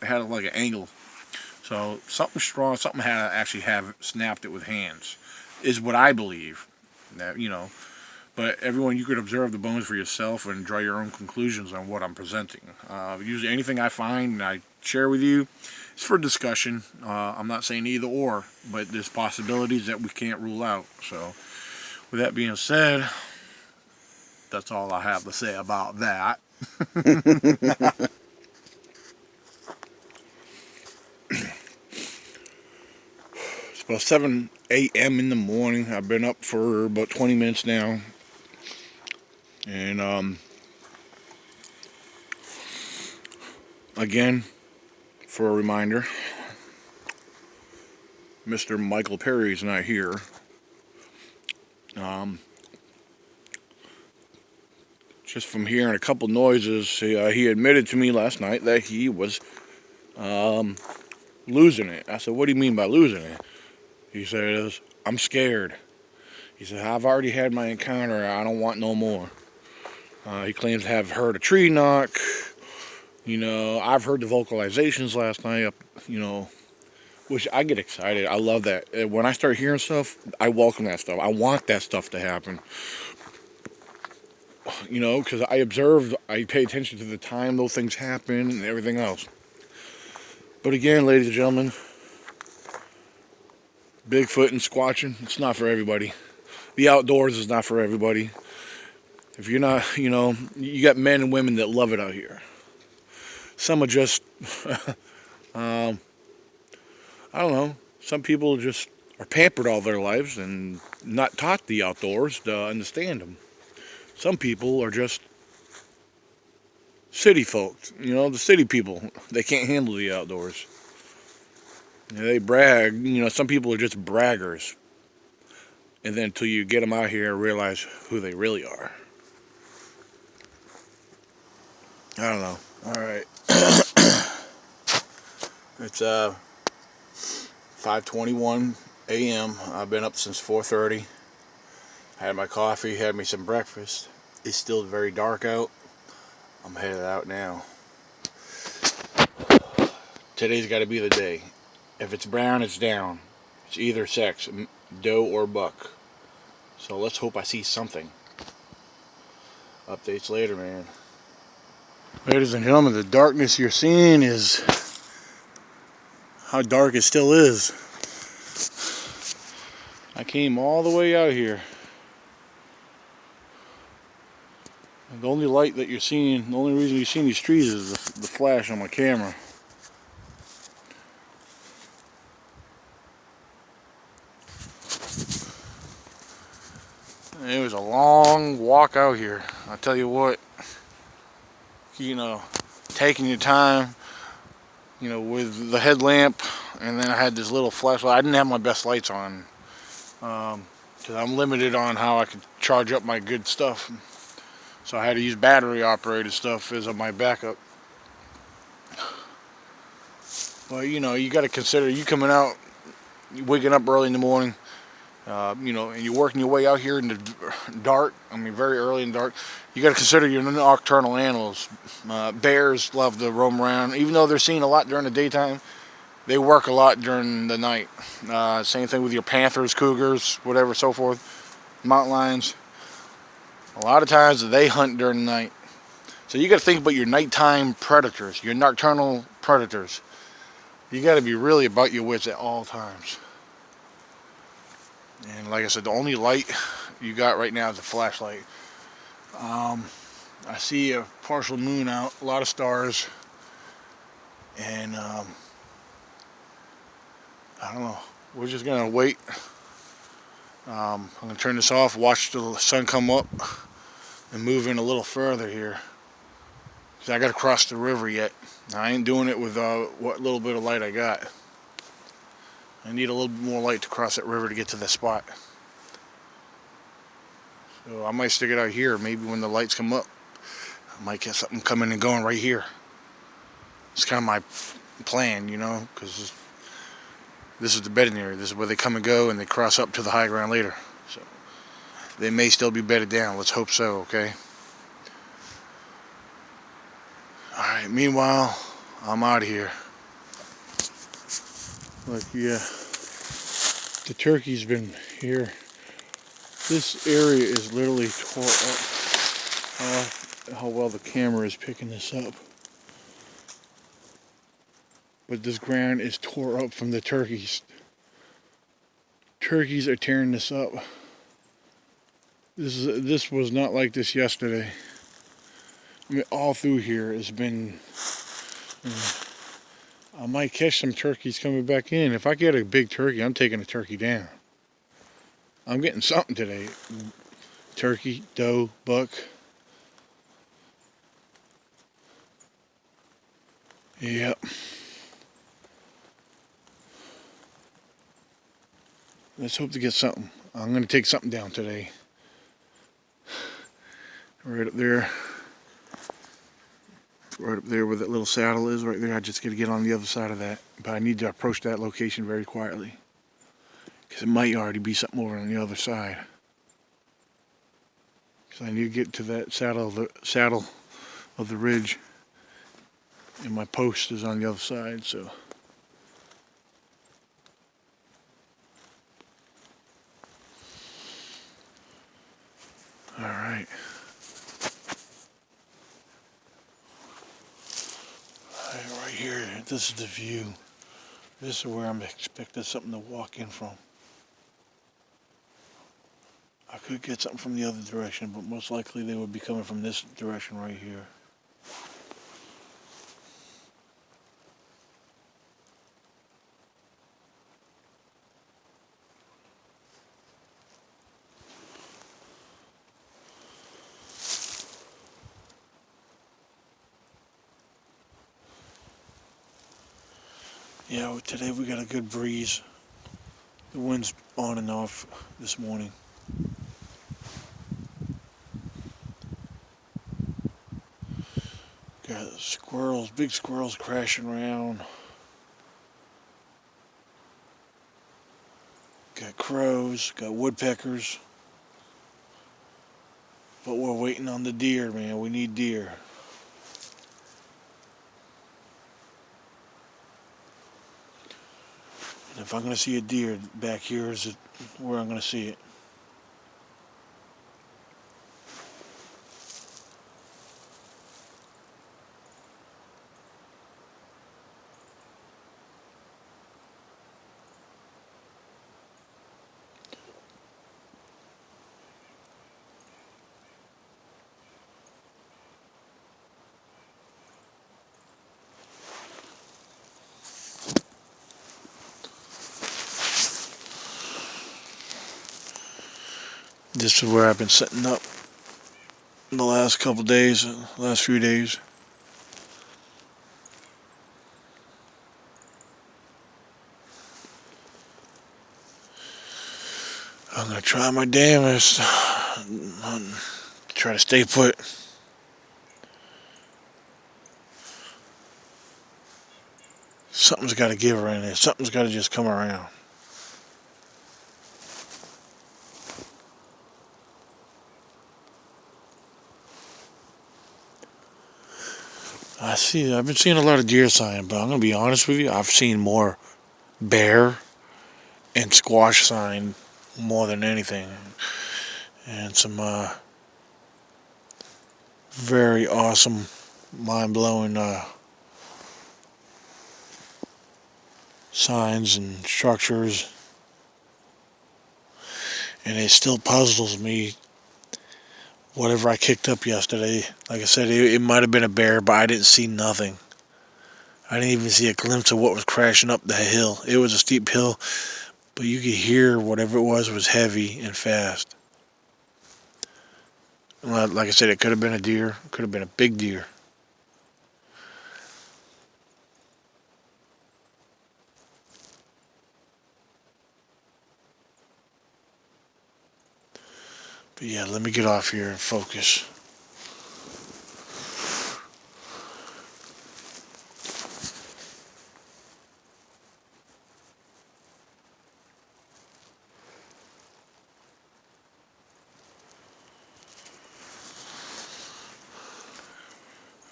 S2: had like an angle. So something strong, something had to actually have snapped it with hands, is what I believe. That but everyone, you could observe the bones for yourself and draw your own conclusions on what I'm presenting. Usually anything I find and I share with you, it's for discussion. I'm not saying either or, but there's possibilities that we can't rule out. So, with that being said, that's all I have to say about that. It's about 7 a.m. in the morning. I've been up for about 20 minutes now. And, again, for a reminder, Mr. Michael Perry's not here. Just from hearing a couple noises, he admitted to me last night that he was losing it. I said, "What do you mean by losing it?" He says, I'm scared. He said, I've already had my encounter. I don't want no more. He claims to have heard a tree knock. You know, I've heard the vocalizations last night, you know, which I get excited. I love that. When I start hearing stuff, I welcome that stuff. I want that stuff to happen. You know, because I observe, I pay attention to the time those things happen and everything else. But again, ladies and gentlemen, Bigfoot and squatching, it's not for everybody. The outdoors is not for everybody. If you're not, you know, you got men and women that love it out here. Some are just, I don't know, some people just are pampered all their lives and not taught the outdoors to understand them. Some people are just city folk, you know, the city people. They can't handle the outdoors. You know, they brag, you know, some people are just braggers. And then until you get them out here and realize who they really are. I don't know. All right. It's 5:21 a.m. I've been up since 4:30. Had my coffee, had me some breakfast. It's still very dark out. I'm headed out now. Today's got to be the day. If it's brown, it's down. It's either sex, doe or buck. So let's hope I see something. Updates later, man. Ladies and gentlemen, the darkness you're seeing is how dark it still is. I came all the way out here. And the only light that you're seeing, the only reason you're seeing these trees is the flash on my camera. It was a long walk out here. I tell you what, you know, taking your time, you know, with the headlamp, and then I had this little flashlight. I didn't have my best lights on because I'm limited on how I could charge up my good stuff. So I had to use battery operated stuff as my backup. Well, you know, you got to consider you coming out, you waking up early in the morning, you know, and you're working your way out here in the dark. I mean, very early in the dark. You got to consider your nocturnal animals. Bears love to roam around, even though they're seen a lot during the daytime. They work a lot during the night. Same thing with your panthers, cougars, whatever, so forth. Mountain lions. A lot of times they hunt during the night. So you got to think about your nighttime predators, your nocturnal predators. You got to be really about your wits at all times. And like I said, the only light you got right now is a flashlight. I see a partial moon out, a lot of stars, and I don't know. We're just gonna wait. I'm gonna turn this off, watch the sun come up, and move in a little further here. 'Cause I gotta cross the river yet. I ain't doing it with what little bit of light I got. I need a little bit more light to cross that river to get to the spot. So I might stick it out here. Maybe when the lights come up, I might get something coming and going right here. It's kind of my plan, you know, because this is the bedding area. This is where they come and go, and they cross up to the high ground later. So they may still be bedded down. Let's hope so, okay? Alright, meanwhile, I'm out of here. Look, yeah, the turkey's been here. This area is literally tore up. How well the camera is picking this up. But this ground is tore up from the turkeys. Turkeys are tearing this up. This was not like this yesterday. I mean, all through here has been. I might catch some turkeys coming back in. If I get a big turkey, I'm taking a turkey down. I'm getting something today. Turkey, doe, buck. Yep. Let's hope to get something. I'm going to take something down today. Right up there. Right up there where that little saddle is, right there. I just got to get on the other side of that. But I need to approach that location very quietly. because it might already be something over on the other side. Because I need to get to that saddle of the ridge, and my post is on the other side, so. All right. Right here, this is the view. This is where I'm expecting something to walk in from. I could get something from the other direction, but most likely they would be coming from this direction right here. Yeah, today we got a good breeze. The wind's on and off this morning. Got squirrels, big squirrels crashing around. Got crows, got woodpeckers. But we're waiting on the deer, man. We need deer. And if I'm going to see a deer, back here is where I'm going to see it. This is where I've been setting up in the last couple days, last few days. I'm going to try my damnedest to try to stay put. Something's got to give around there. Something's got to just come around. I've been seeing a lot of deer sign, but I'm going to be honest with you, I've seen more bear and squash sign more than anything. And some very awesome, mind-blowing signs and structures. And it still puzzles me. Whatever I kicked up yesterday, like I said, it might have been a bear, but I didn't see nothing. I didn't even see a glimpse of what was crashing up the hill. It was a steep hill, but you could hear whatever it was heavy and fast. Like I said, it could have been a deer. It could have been a big deer. But yeah, let me get off here and focus.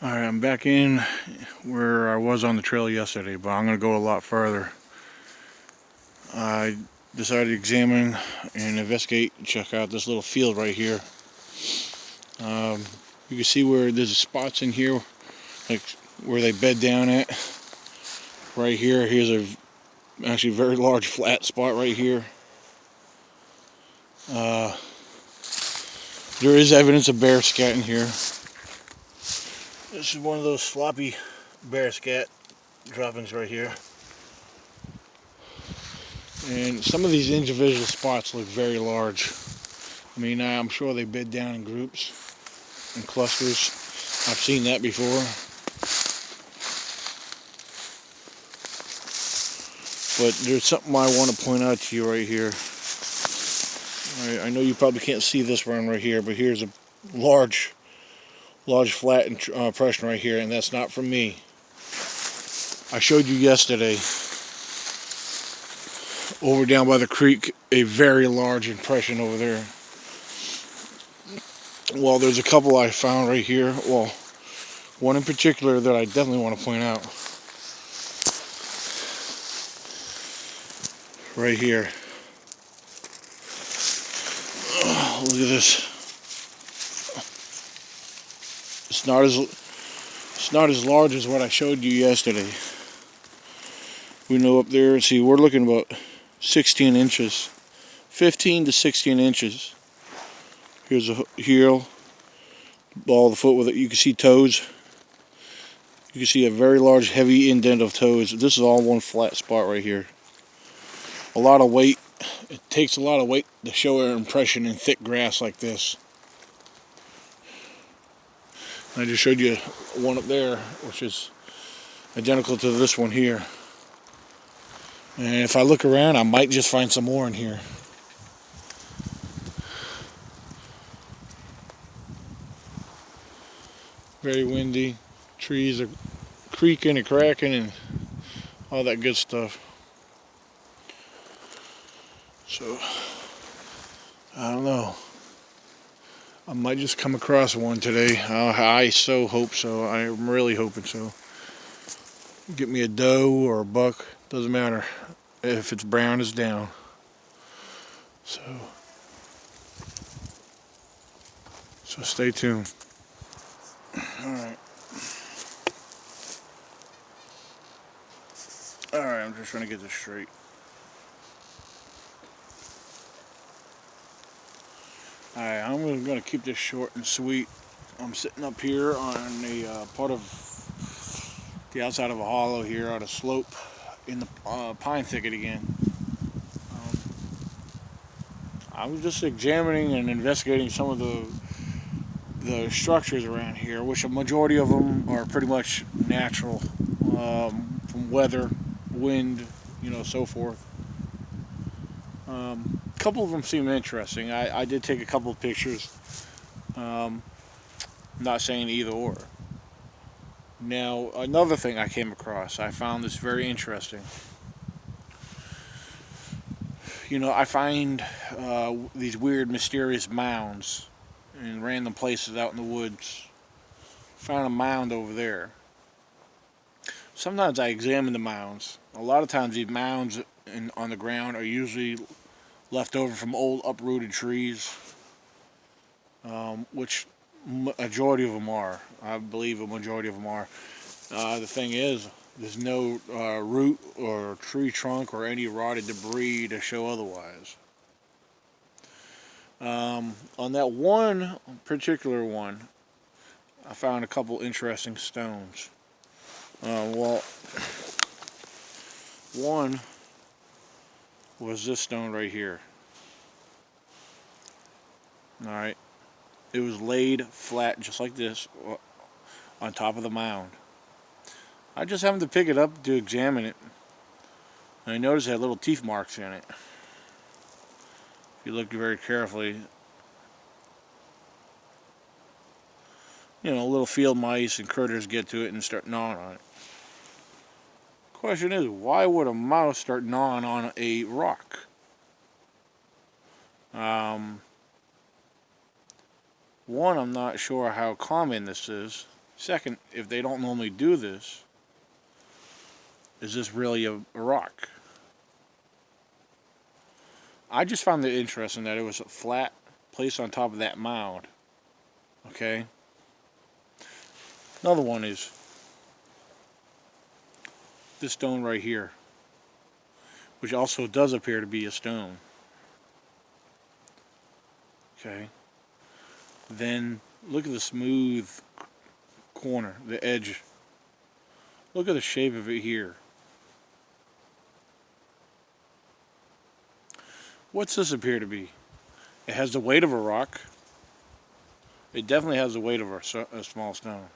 S2: Alright, I'm back in where I was on the trail yesterday, but I'm going to go a lot further. I decided to examine and investigate and check out this little field right here. You can see where there's spots in here, like where they bed down at. Right here, here's a actually very large flat spot right here. There is evidence of bear scat in here. This is one of those sloppy bear scat droppings right here. And some of these individual spots look very large. I mean, I'm sure they bed down in groups and clusters. I've seen that before. But there's something I want to point out to you right here. I know you probably can't see this one right here, but here's a large flat impression right here, and that's not from me. I showed you yesterday over down by the creek, a very large impression over there. Well, there's a couple I found right here. Well, one in particular that I definitely want to point out. Right here. Oh, look at this. It's not as large as what I showed you yesterday. We know up there, see, we're looking about 16 inches. 15 to 16 inches. Here's a heel, ball of the foot with it. You can see toes. You can see a very large, heavy indent of toes. This is all one flat spot right here. A lot of weight. It takes a lot of weight to show an impression in thick grass like this. I just showed you one up there, which is identical to this one here. And if I look around, I might just find some more in here. Very windy. Trees are creaking and cracking and all that good stuff. So, I don't know. I might just come across one today. I so hope so. I'm really hoping so. Get me a doe or a buck. Doesn't matter. If it's brown, it's down. So stay tuned. Alright. Alright, I'm just trying to get this straight. Alright, I'm going to keep this short and sweet. I'm sitting up here on the part of the outside of a hollow here on a slope in the pine thicket again. I was just examining and investigating some of the structures around here, which a majority of them are pretty much natural, from weather, wind, so forth. A couple of them seem interesting. I did take a couple of pictures. Not saying either or. Now, another thing I came across, I found this very interesting. I find these weird, mysterious mounds in random places out in the woods. Found a mound over there. Sometimes I examine the mounds. A lot of times these mounds on the ground are usually left over from old uprooted trees, which majority of them are. I believe a majority of them are. The thing is, there's no root or tree trunk or any rotted debris to show otherwise. On that one particular one, I found a couple interesting stones. One was this stone right here. Alright. It was laid flat just like this on top of the mound. I just happened to pick it up to examine it. And I noticed it had little teeth marks in it. If you look very carefully, little field mice and critters get to it and start gnawing on it. Question is, why would a mouse start gnawing on a rock? One, I'm not sure how common this is. Second, if they don't normally do this, is this really a rock? I just found it interesting that it was a flat place on top of that mound. Okay? Another one is this stone right here, which also does appear to be a stone. Okay? Then look at the smooth corner, the edge. Look at the shape of it here. What's this appear to be? It has the weight of a rock. It definitely has the weight of a small stone.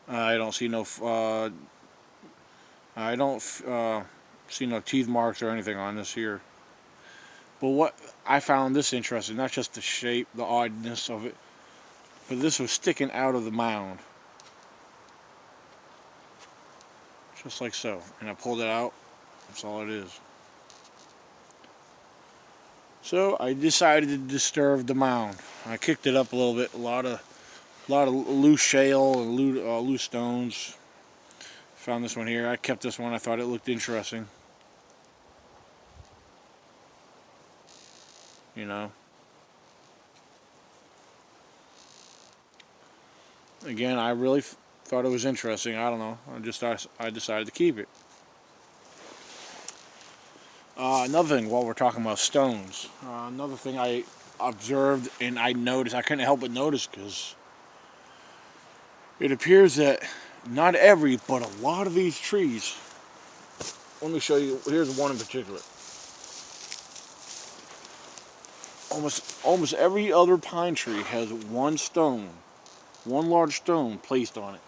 S2: I don't see no see no teeth marks or anything on this here. But what I found this interesting, not just the shape, the oddness of it, but this was sticking out of the mound. Just like so. And I pulled it out. That's all it is. So I decided to disturb the mound. I kicked it up a little bit. A lot of loose shale and loose stones. Found this one here. I kept this one. I thought it looked interesting. You know. Again, I really thought it was interesting. I don't know. I decided to keep it. Another thing, while we're talking about stones, another thing I observed and I noticed, I couldn't help but notice, because it appears that not every, but a lot of these trees. Let me show you. Here's one in particular. Almost every other pine tree has one large stone placed on it.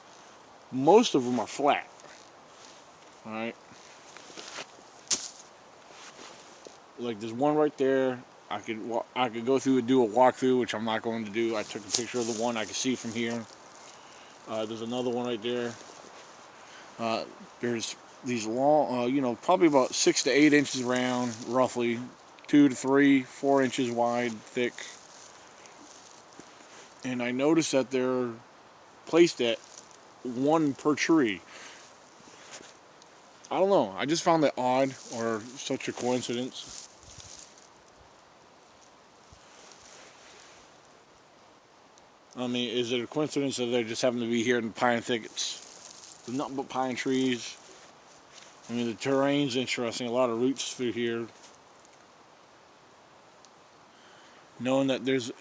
S2: Most of them are flat. All right. Like there's one right there. I could go through and do a walkthrough, which I'm not going to do. I took a picture of the one I could see from here. There's another one right there. There's these long, probably about 6 to 8 inches round, roughly 2 to 3, 4 inches wide, thick. And I noticed that they're placed at one per tree. I don't know. I just found that odd, or such a coincidence. I mean, is it a coincidence that they just happen to be here in the pine thickets? There's nothing but pine trees. I mean, the terrain's interesting. A lot of roots through here. Knowing that there's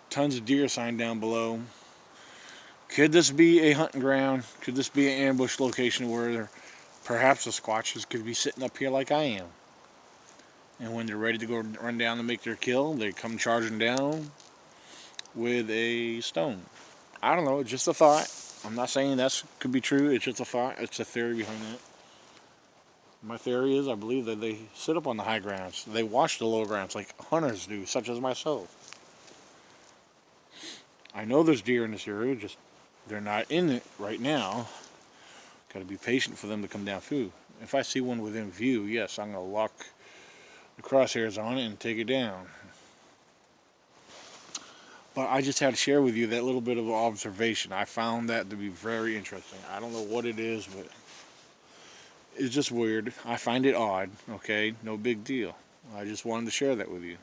S2: tons of deer sign down below. Could this be a hunting ground? Could this be an ambush location where perhaps the Squatches could be sitting up here like I am? And when they're ready to go run down to make their kill, they come charging down with a stone. I don't know, it's just a thought. I'm not saying that could be true, it's just a thought. It's a theory behind it. My theory is I believe that they sit up on the high grounds. They watch the low grounds like hunters do, such as myself. I know there's deer in this area, just they're not in it right now. Got to be patient for them to come down through. If I see one within view, yes, I'm going to lock the crosshairs on it and take it down. But I just had to share with you that little bit of observation. I found that to be very interesting. I don't know what it is, but it's just weird. I find it odd, okay? No big deal. I just wanted to share that with you.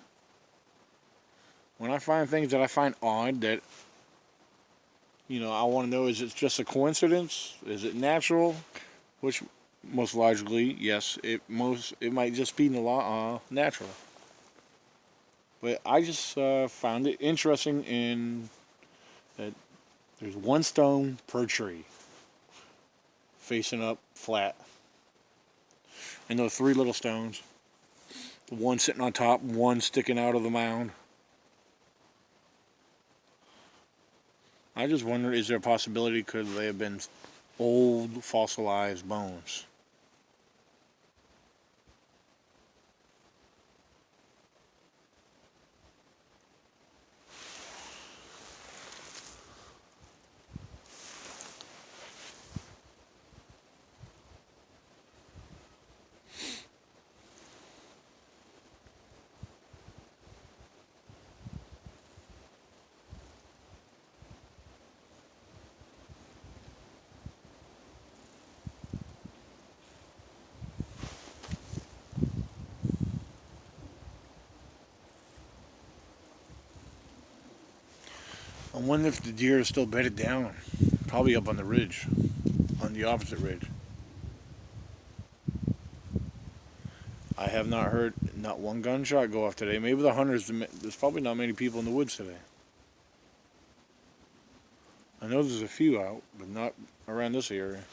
S2: When I find things that I find odd, that, I want to know, is it just a coincidence? Is it natural? Which, most logically, yes, it might just be natural. But I just found it interesting in that there's one stone per tree, facing up flat. And those 3 little stones, one sitting on top, one sticking out of the mound. I just wonder, is there a possibility could they have been old fossilized bones? I wonder if the deer is still bedded down. Probably up on the ridge, on the opposite ridge. I have not heard not one gunshot go off today. Maybe the hunters, there's probably not many people in the woods today. I know there's a few out, but not around this area.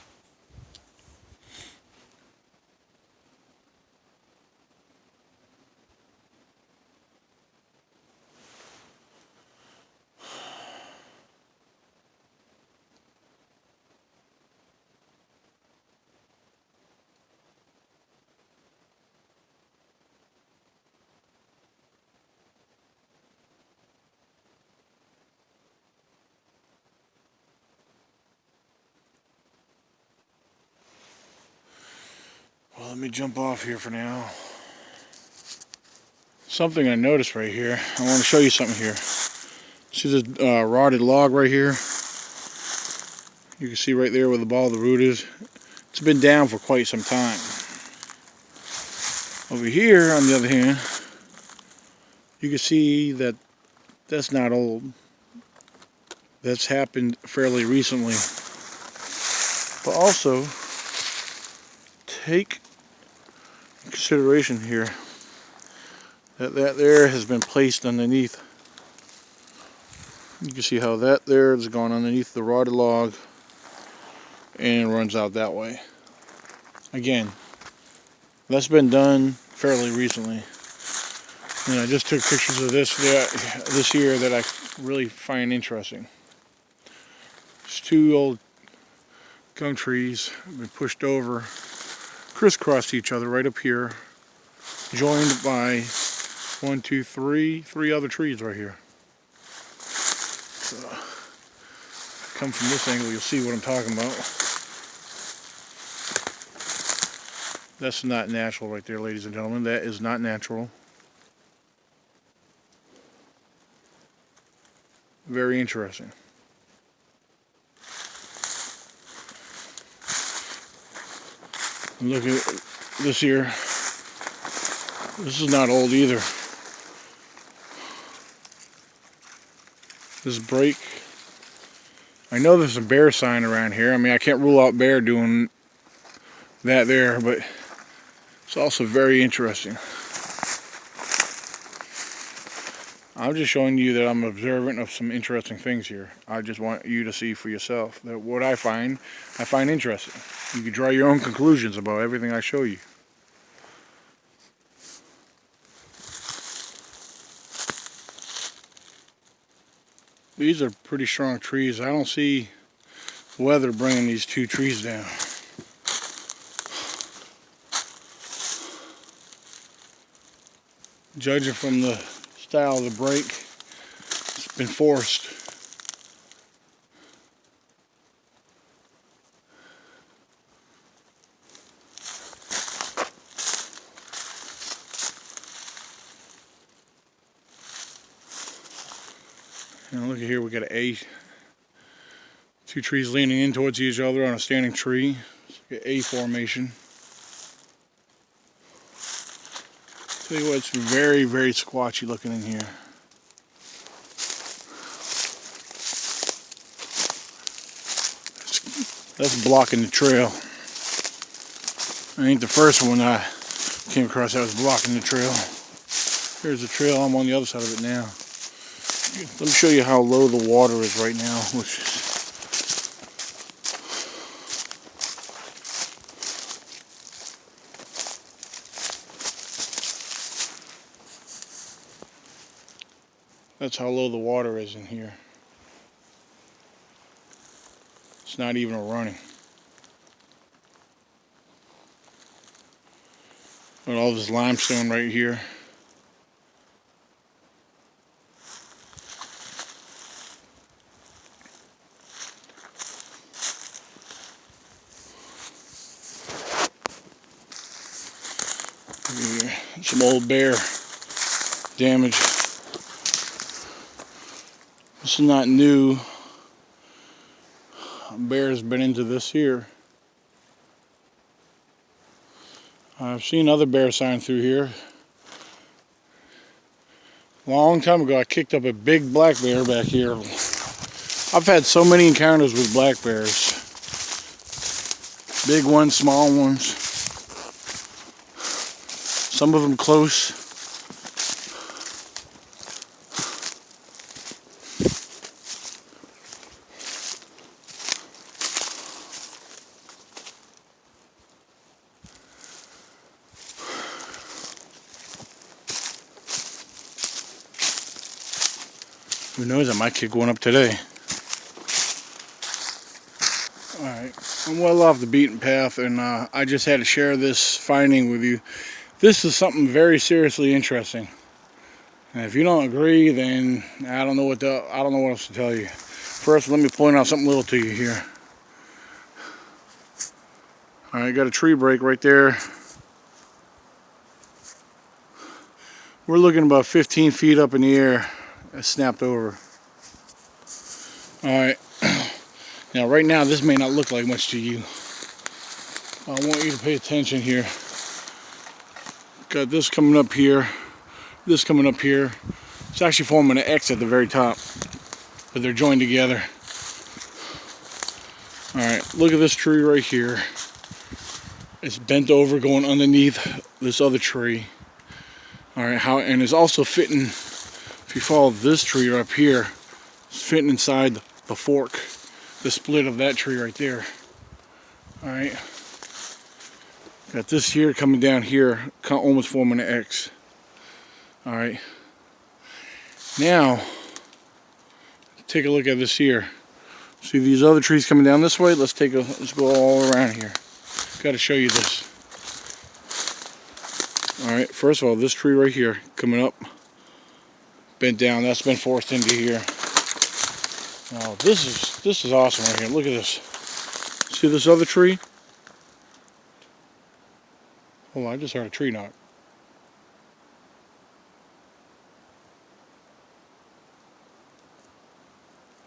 S2: let me jump off here for now. Something I noticed right here. I want to show you something here. See this rotted log right here? You can see right there where the ball of the root is. It's been down for quite some time. Over here, on the other hand, you can see that that's not old. That's happened fairly recently. But also, take in consideration here that there has been placed underneath. You can see how that there is going underneath the rotted log and runs out that way. Again, that's been done fairly recently. And I just took pictures of this year that I really find interesting. There's two old gum trees have been pushed over, crisscrossed each other right up here, joined by three other trees right here. So, if I come from this angle, you'll see what I'm talking about. That's not natural right there, ladies and gentlemen. That is not natural. Very interesting. Look at this here. This is not old either. This break. I know there's a bear sign around here. I mean, I can't rule out bear doing that there, but it's also very interesting. I'm just showing you that I'm observant of some interesting things here. I just want you to see for yourself that what I find interesting. You can draw your own conclusions about everything I show you. These are pretty strong trees. I don't see weather bringing these two trees down. Judging from the style of the break, it's been forced. And look at here, we got two trees leaning in towards each other on a standing tree. It's like an A formation. Tell you what, it's very, very squatchy looking in here. That's blocking the trail. I ain't the first one I came across that was blocking the trail. Here's the trail. I'm on the other side of it now. Let me show you how low the water is right now, which is that's how low the water is in here. It's not even a running. But all this limestone right here. Some old bear damage. This is not new. A bear's been into this here. I've seen other bear signs through here. A long time ago I kicked up a big black bear back here. I've had so many encounters with black bears. Big ones, small ones. Some of them close. Who knows, I might kick one up today. Alright, I'm well off the beaten path, and I just had to share this finding with you. This is something very seriously interesting. And if you don't agree, then I don't know what else to tell you. First, let me point out something little to you here. Alright, got a tree break right there We're looking about 15 feet up in the air. It snapped over. Alright. Now right now this may not look like much to you. I want you to pay attention here. Got this coming up here. This coming up here. It's actually forming an X at the very top. But they're joined together. Alright, look at this tree right here. It's bent over going underneath this other tree. Alright, and it's also fitting, if you follow this tree up here, it's fitting inside the fork, the split of that tree right there. Alright. Got this here coming down here, almost forming an X. Alright. Now, take a look at this here. See these other trees coming down this way? Let's go all around here. Got to show you this. Alright, first of all, this tree right here, coming up, bent down, that's been forced into here. Now, this is awesome right here. Look at this. See this other tree? Hold on, I just heard a tree knock.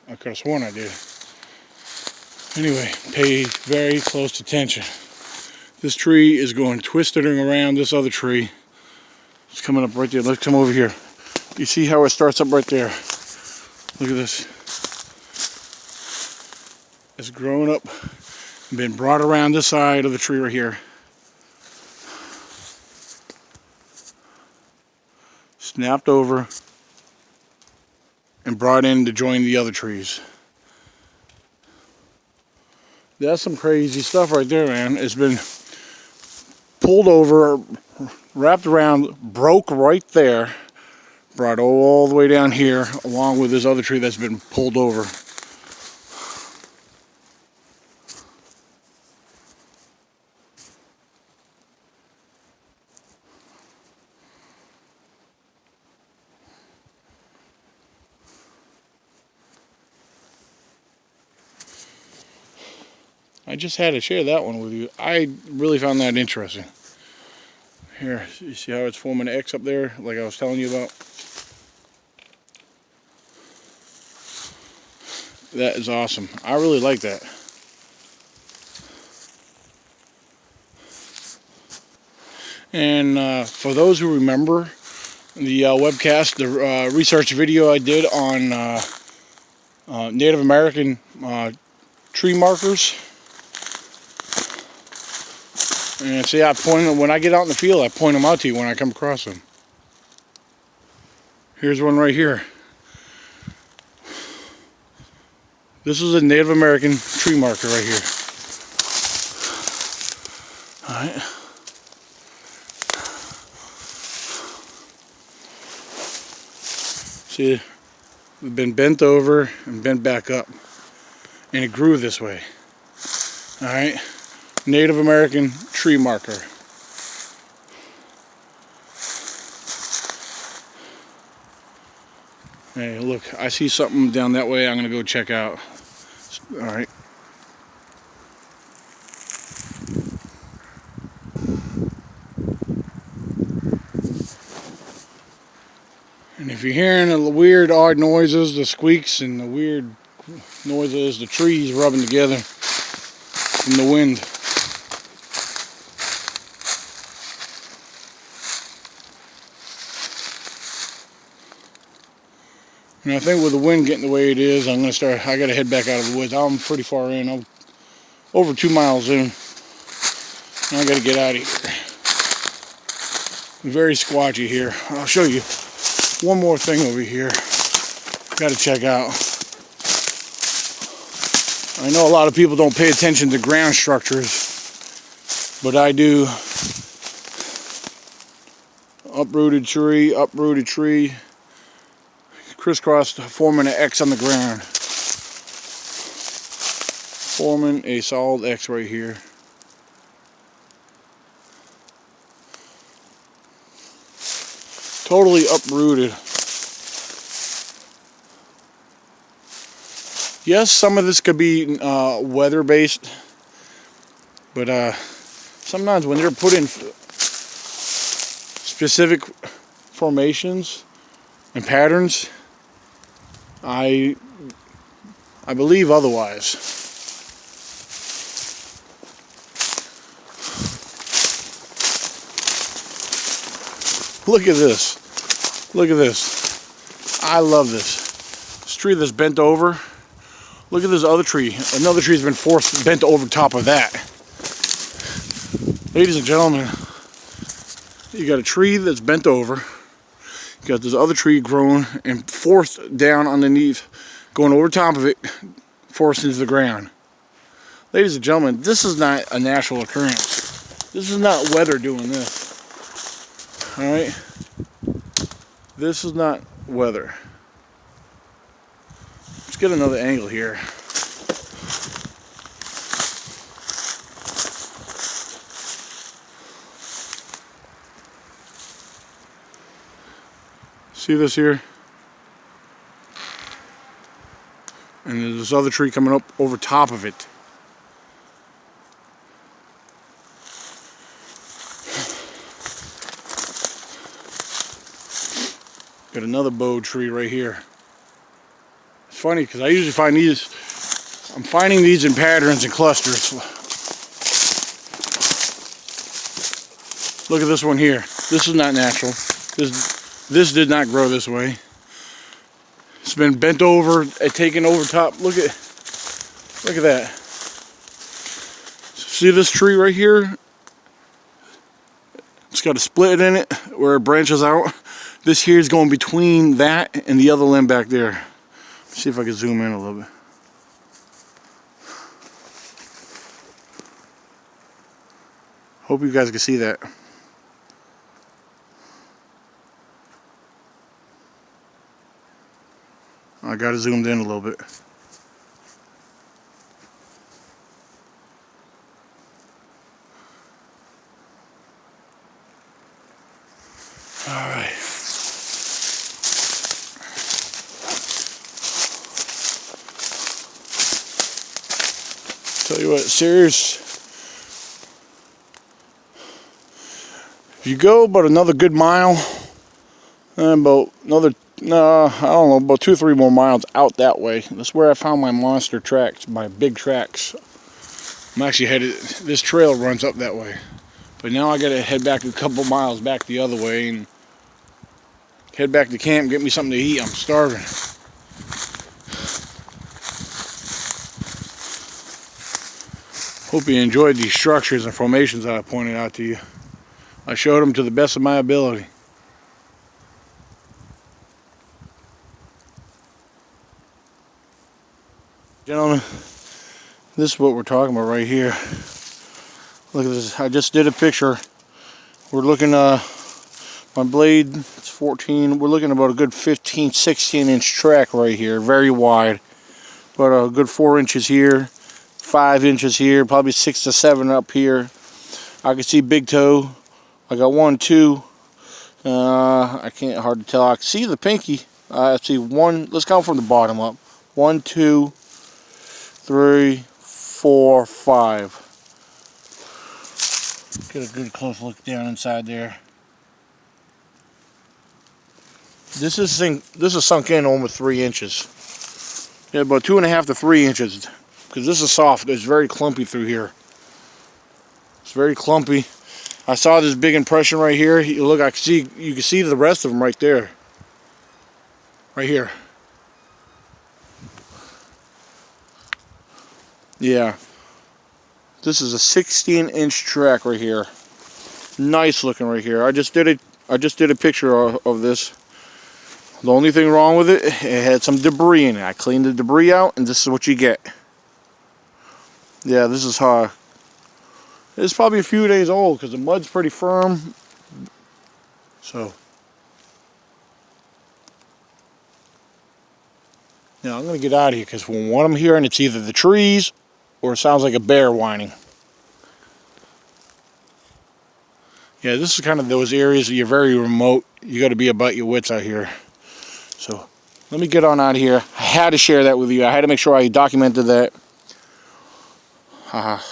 S2: I could have sworn I did. Anyway, pay very close attention. This tree is going twisting around this other tree. It's coming up right there. Let's come over here. You see how it starts up right there? Look at this. It's grown up and been brought around this side of the tree right here. Snapped over and brought in to join the other trees. That's some crazy stuff right there, man. It's been pulled over, wrapped around, broke right there, brought all the way down here, along with this other tree that's been pulled over. I just had to share that one with you. I really found that interesting. Here, you see how it's forming an X up there, like I was telling you about? That is awesome. I really like that. And for those who remember the webcast, the research video I did on Native American tree markers. And see, I point them when I get out in the field. I point them out to you when I come across them. Here's one right here. This is a Native American tree marker right here. All right. See, we've been bent over and bent back up, and it grew this way. All right. Native American tree marker. Hey, look, I see something down that way I'm going to go check out. Alright. And if you're hearing the weird, odd noises, the squeaks and the weird noises, the trees rubbing together from the wind. And I think with the wind getting the way it is, I got to head back out of the woods. I'm pretty far in. I'm over 2 miles in. And I got to get out of here. Very squatchy here. I'll show you one more thing over here. Got to check out. I know a lot of people don't pay attention to ground structures, but I do. Uprooted tree. Crisscrossed, forming an X on the ground. Forming a solid X right here. Totally uprooted. Yes, some of this could be weather based, but sometimes when they're put in specific formations and patterns, I believe otherwise. Look at this. Look at this. I love this. This tree that's bent over. Look at this other tree. Another tree's been bent over top of that. Ladies and gentlemen, you got a tree that's bent over. You got this other tree grown and forced down underneath, going over top of it, forced into the ground. Ladies and gentlemen, this is not a natural occurrence. This is not weather doing this. Alright? This is not weather. Let's get another angle here. See this here? And there's this other tree coming up over top of it. Got another bow tree right here. It's funny because I usually find these, I'm finding these in patterns and clusters. Look at this one here. This is not natural. This did not grow this way. It's been bent over, taken over top. Look at that. See this tree right here? It's got a split in it where it branches out. This here is going between that and the other limb back there. Let's see if I can zoom in a little bit. Hope you guys can see that. I got it zoomed in a little bit. All right. Tell you what, serious. If you go about another good mile, and about another, I don't know, about 2 or 3 more miles out that way. That's where I found my monster tracks, my big tracks. I'm actually headed, this trail runs up that way. But now I gotta head back a couple miles back the other way and head back to camp and get me something to eat. I'm starving. Hope you enjoyed these structures and formations that I pointed out to you. I showed them to the best of my ability. Gentlemen, this is what we're talking about right here. Look at this. I just did a picture. We're looking, my blade, it's 14. We're looking about a good 15, 16 inch track right here. Very wide. But a good 4 inches here, 5 inches here, probably 6 to 7 up here. I can see big toe. I got 1, 2. I can't hard to tell. I can see the pinky. I see 1. Let's count from the bottom up. 1, 2, 3, 4, 5. Get a good close look down inside there. This is sunk in almost 3 inches. Yeah, about 2.5 to 3 inches. Because this is soft. It's very clumpy through here. It's very clumpy. I saw this big impression right here. Look, you can see the rest of them right there. Right here. Yeah. This is a 16-inch track right here. Nice looking right here. I just did a picture of this. The only thing wrong with it, it had some debris in it. I cleaned the debris out, and this is what you get. Yeah, this is how. It's probably a few days old because the mud's pretty firm. So. Now I'm going to get out of here because from what I'm hearing, it's either the trees or it sounds like a bear whining. Yeah, this is kind of those areas that you're very remote. You got to be about your wits out here. So let me get on out of here. I had to share that with you. I had to make sure I documented that.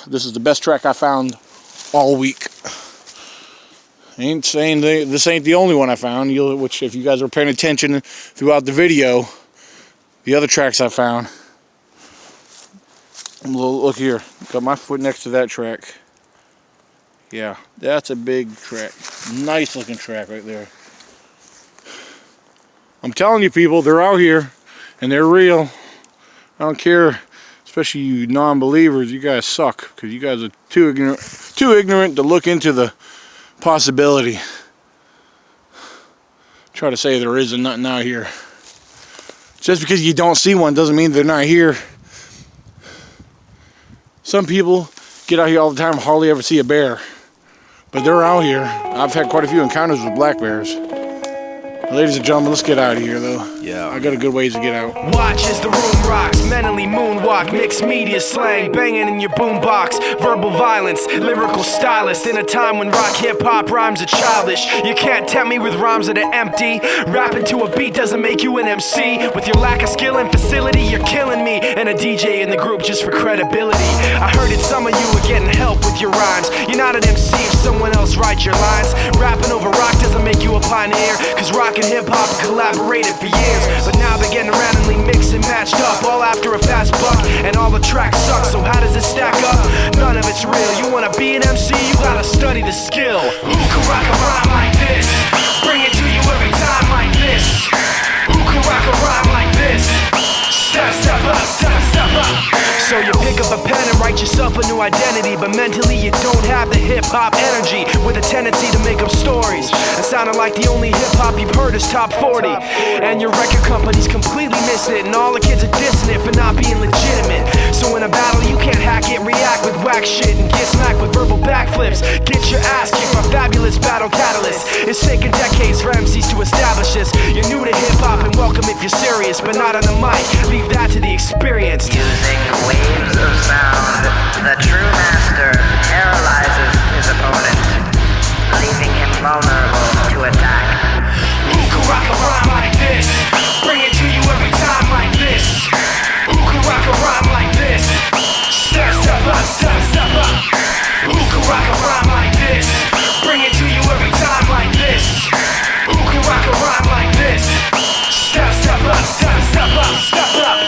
S2: This is the best track I found all week. Ain't saying this ain't the only one I found. Which, if you guys were paying attention throughout the video, the other tracks I found. Look here, got my foot next to that track. Yeah, that's a big track. Nice looking track right there. I'm telling you, people, they're out here and they're real. I don't care, especially you non-believers. You guys suck because you guys are too ignorant to look into the possibility. Try to say there isn't nothing out here. Just because you don't see one doesn't mean they're not here. Some people get out here all the time, hardly ever see a bear. But they're out here. I've had quite a few encounters with black bears. Ladies and gentlemen, let's get out of here, though. Yeah. I got a good ways to get out.
S7: Watch as the room rocks, mentally moonwalk, mixed media slang, banging in your boombox, verbal violence, lyrical stylist, in a time when rock hip-hop rhymes are childish. You can't tempt me with rhymes that are empty. Rapping to a beat doesn't make you an MC. With your lack of skill and facility, you're killing me. And a DJ in the group just for credibility. I heard that some of you are getting help with your rhymes. You're not an MC if someone else writes your lines. Rapping over rock doesn't make you a pioneer, cause rock and hip-hop collaborated for years. But now they're getting randomly mixed and matched up, all after a fast buck, and all the tracks suck. So how does it stack up? None of it's real. You wanna be an MC, you gotta study the skill. Who can rock a rhyme like this? Bring it to you every time like this. Who can rock a rhyme like this? Step up, step up. So you pick up a pen and write yourself a new identity, but mentally you don't have the hip-hop energy, with a tendency to make up stories and sounding like the only hip-hop you've heard is top 40. And your record company's completely missing it, and all the kids are dissing it for not being legitimate. So in a battle you can't hack it, react with whack shit, and get smacked with verbal backflips. Get your ass kicked by fabulous battle catalyst. It's taken decades for MCs to establish this. You're new to hip-hop and welcome if you're serious, but not on the mic. Leave that to the experienced.
S8: Using waves of sound, the true master paralyzes his opponent, leaving him vulnerable to attack.
S7: Who can rock a rhyme like this? Bring it to you every time like this. Who can rock a rhyme like this? Step up, step up. Who can rock a rhyme like this? Bring it to you every time like this. Who can rock a rhyme like this? Step up, step up, step up.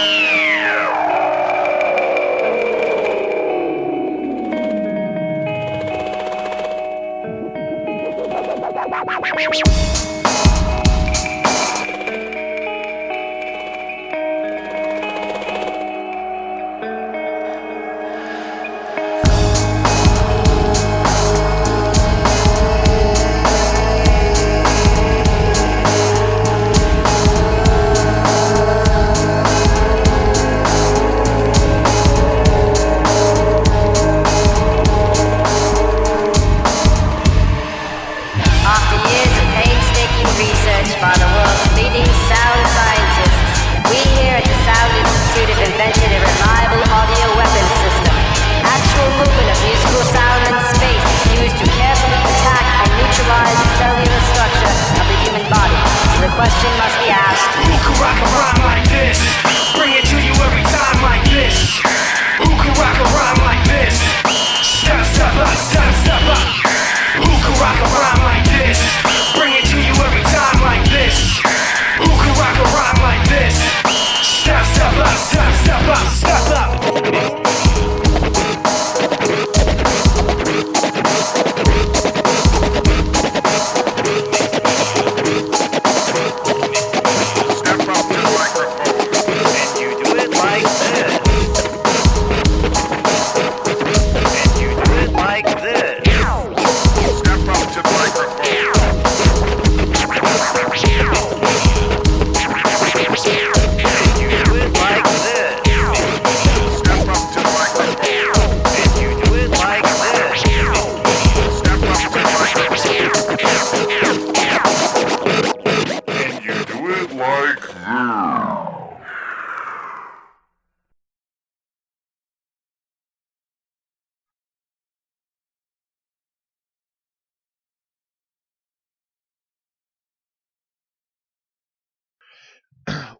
S8: By the world's leading sound scientists, we here at the Sound Institute have invented a reliable audio weapon system. Actual movement of musical sound in space is used to carefully attack and neutralize the cellular structure of the human body. So the question must be asked:
S7: who can rock a rhyme like this? Bring it to you every time like this. Who can rock a rhyme like this? Step up, step up. Who can rock a rhyme like this? Bring it to you every time like this. Who can rock a rhyme like this? Step up, step up, step up.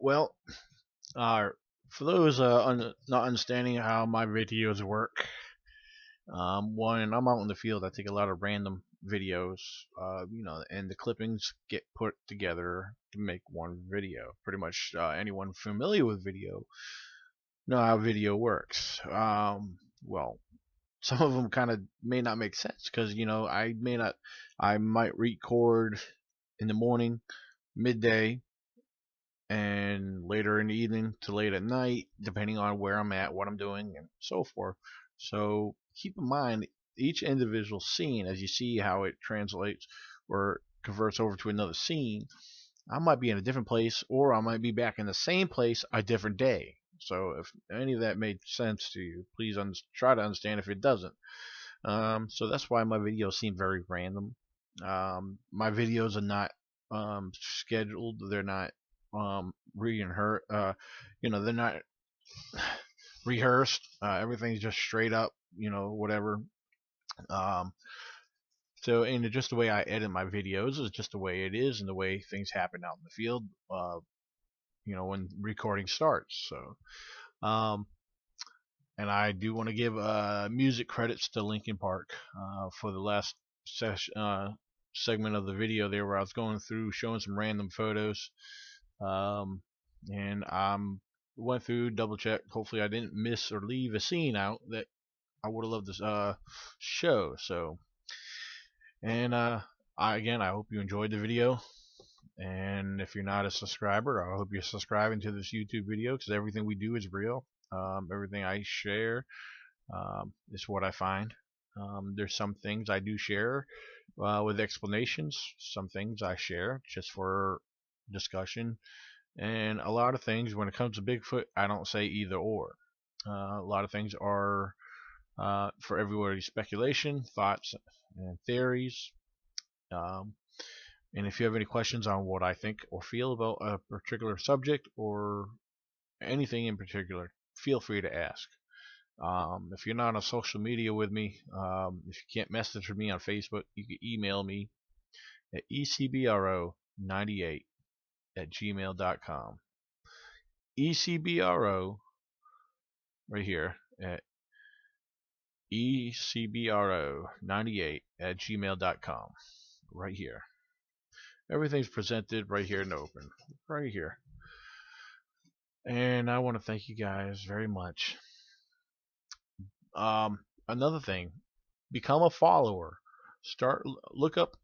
S1: Well, for those not understanding how my videos work, one, I'm out in the field. I take a lot of random videos, and the clippings get put together to make one video. Pretty much anyone familiar with video know how video works. Well, some of them kind of may not make sense because I might record in the morning, midday, and later in the evening to late at night, depending on where I'm at, what I'm doing, and so forth. So keep in mind each individual scene as you see how it translates or converts over to another scene. I might be in a different place, or I might be back in the same place a different day. So if any of that made sense to you, please try to understand if it doesn't. So that's why my videos seem very random. My videos are not scheduled. They're not rehearsed. They're not rehearsed. Everything's just straight up. Whatever. Um, and just the way I edit my videos is just the way it is, and the way things happen out in the field. When recording starts. So, and I do want to give music credits to Linkin Park for the last segment of the video there, where I was going through showing some random photos, and went through, double checked. Hopefully, I didn't miss or leave a scene out that I would have loved to show. So, and I hope you enjoyed the video. And if you're not a subscriber, I hope you're subscribing to this YouTube video, because everything we do is real. Everything I share is what I find. There's some things I do share with explanations. Some things I share just for discussion. And a lot of things, when it comes to Bigfoot, I don't say either or. A lot of things are for everybody's speculation, thoughts, and theories. And if you have any questions on what I think or feel about a particular subject or anything in particular, feel free to ask. If you're not on social media with me, if you can't message me on Facebook, you can email me at ECBRO98@gmail.com. ECBRO right here at ECBRO98@gmail.com right here. Everything's presented right here in the open, right here. And I want to thank you guys very much. Another thing, become a follower. Look up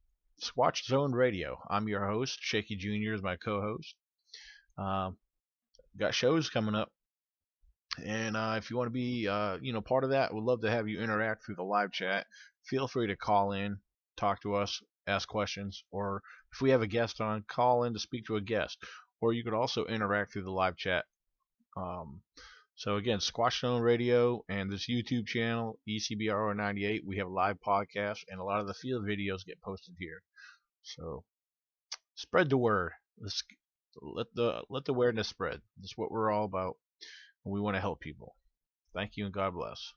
S1: Squatch Zone Radio. I'm your host. Shaky Jr. is my co-host. Got shows coming up, and if you want to be part of that, we'd love to have you interact through the live chat. Feel free to call in, talk to us, ask questions, or if we have a guest on, call in to speak to a guest. Or you could also interact through the live chat. So again, Squatch Zone Radio and this YouTube channel, ECBRO98, we have live podcasts, and a lot of the field videos get posted here. So spread the word. Let the awareness spread. That's what we're all about. We want to help people. Thank you, and God bless.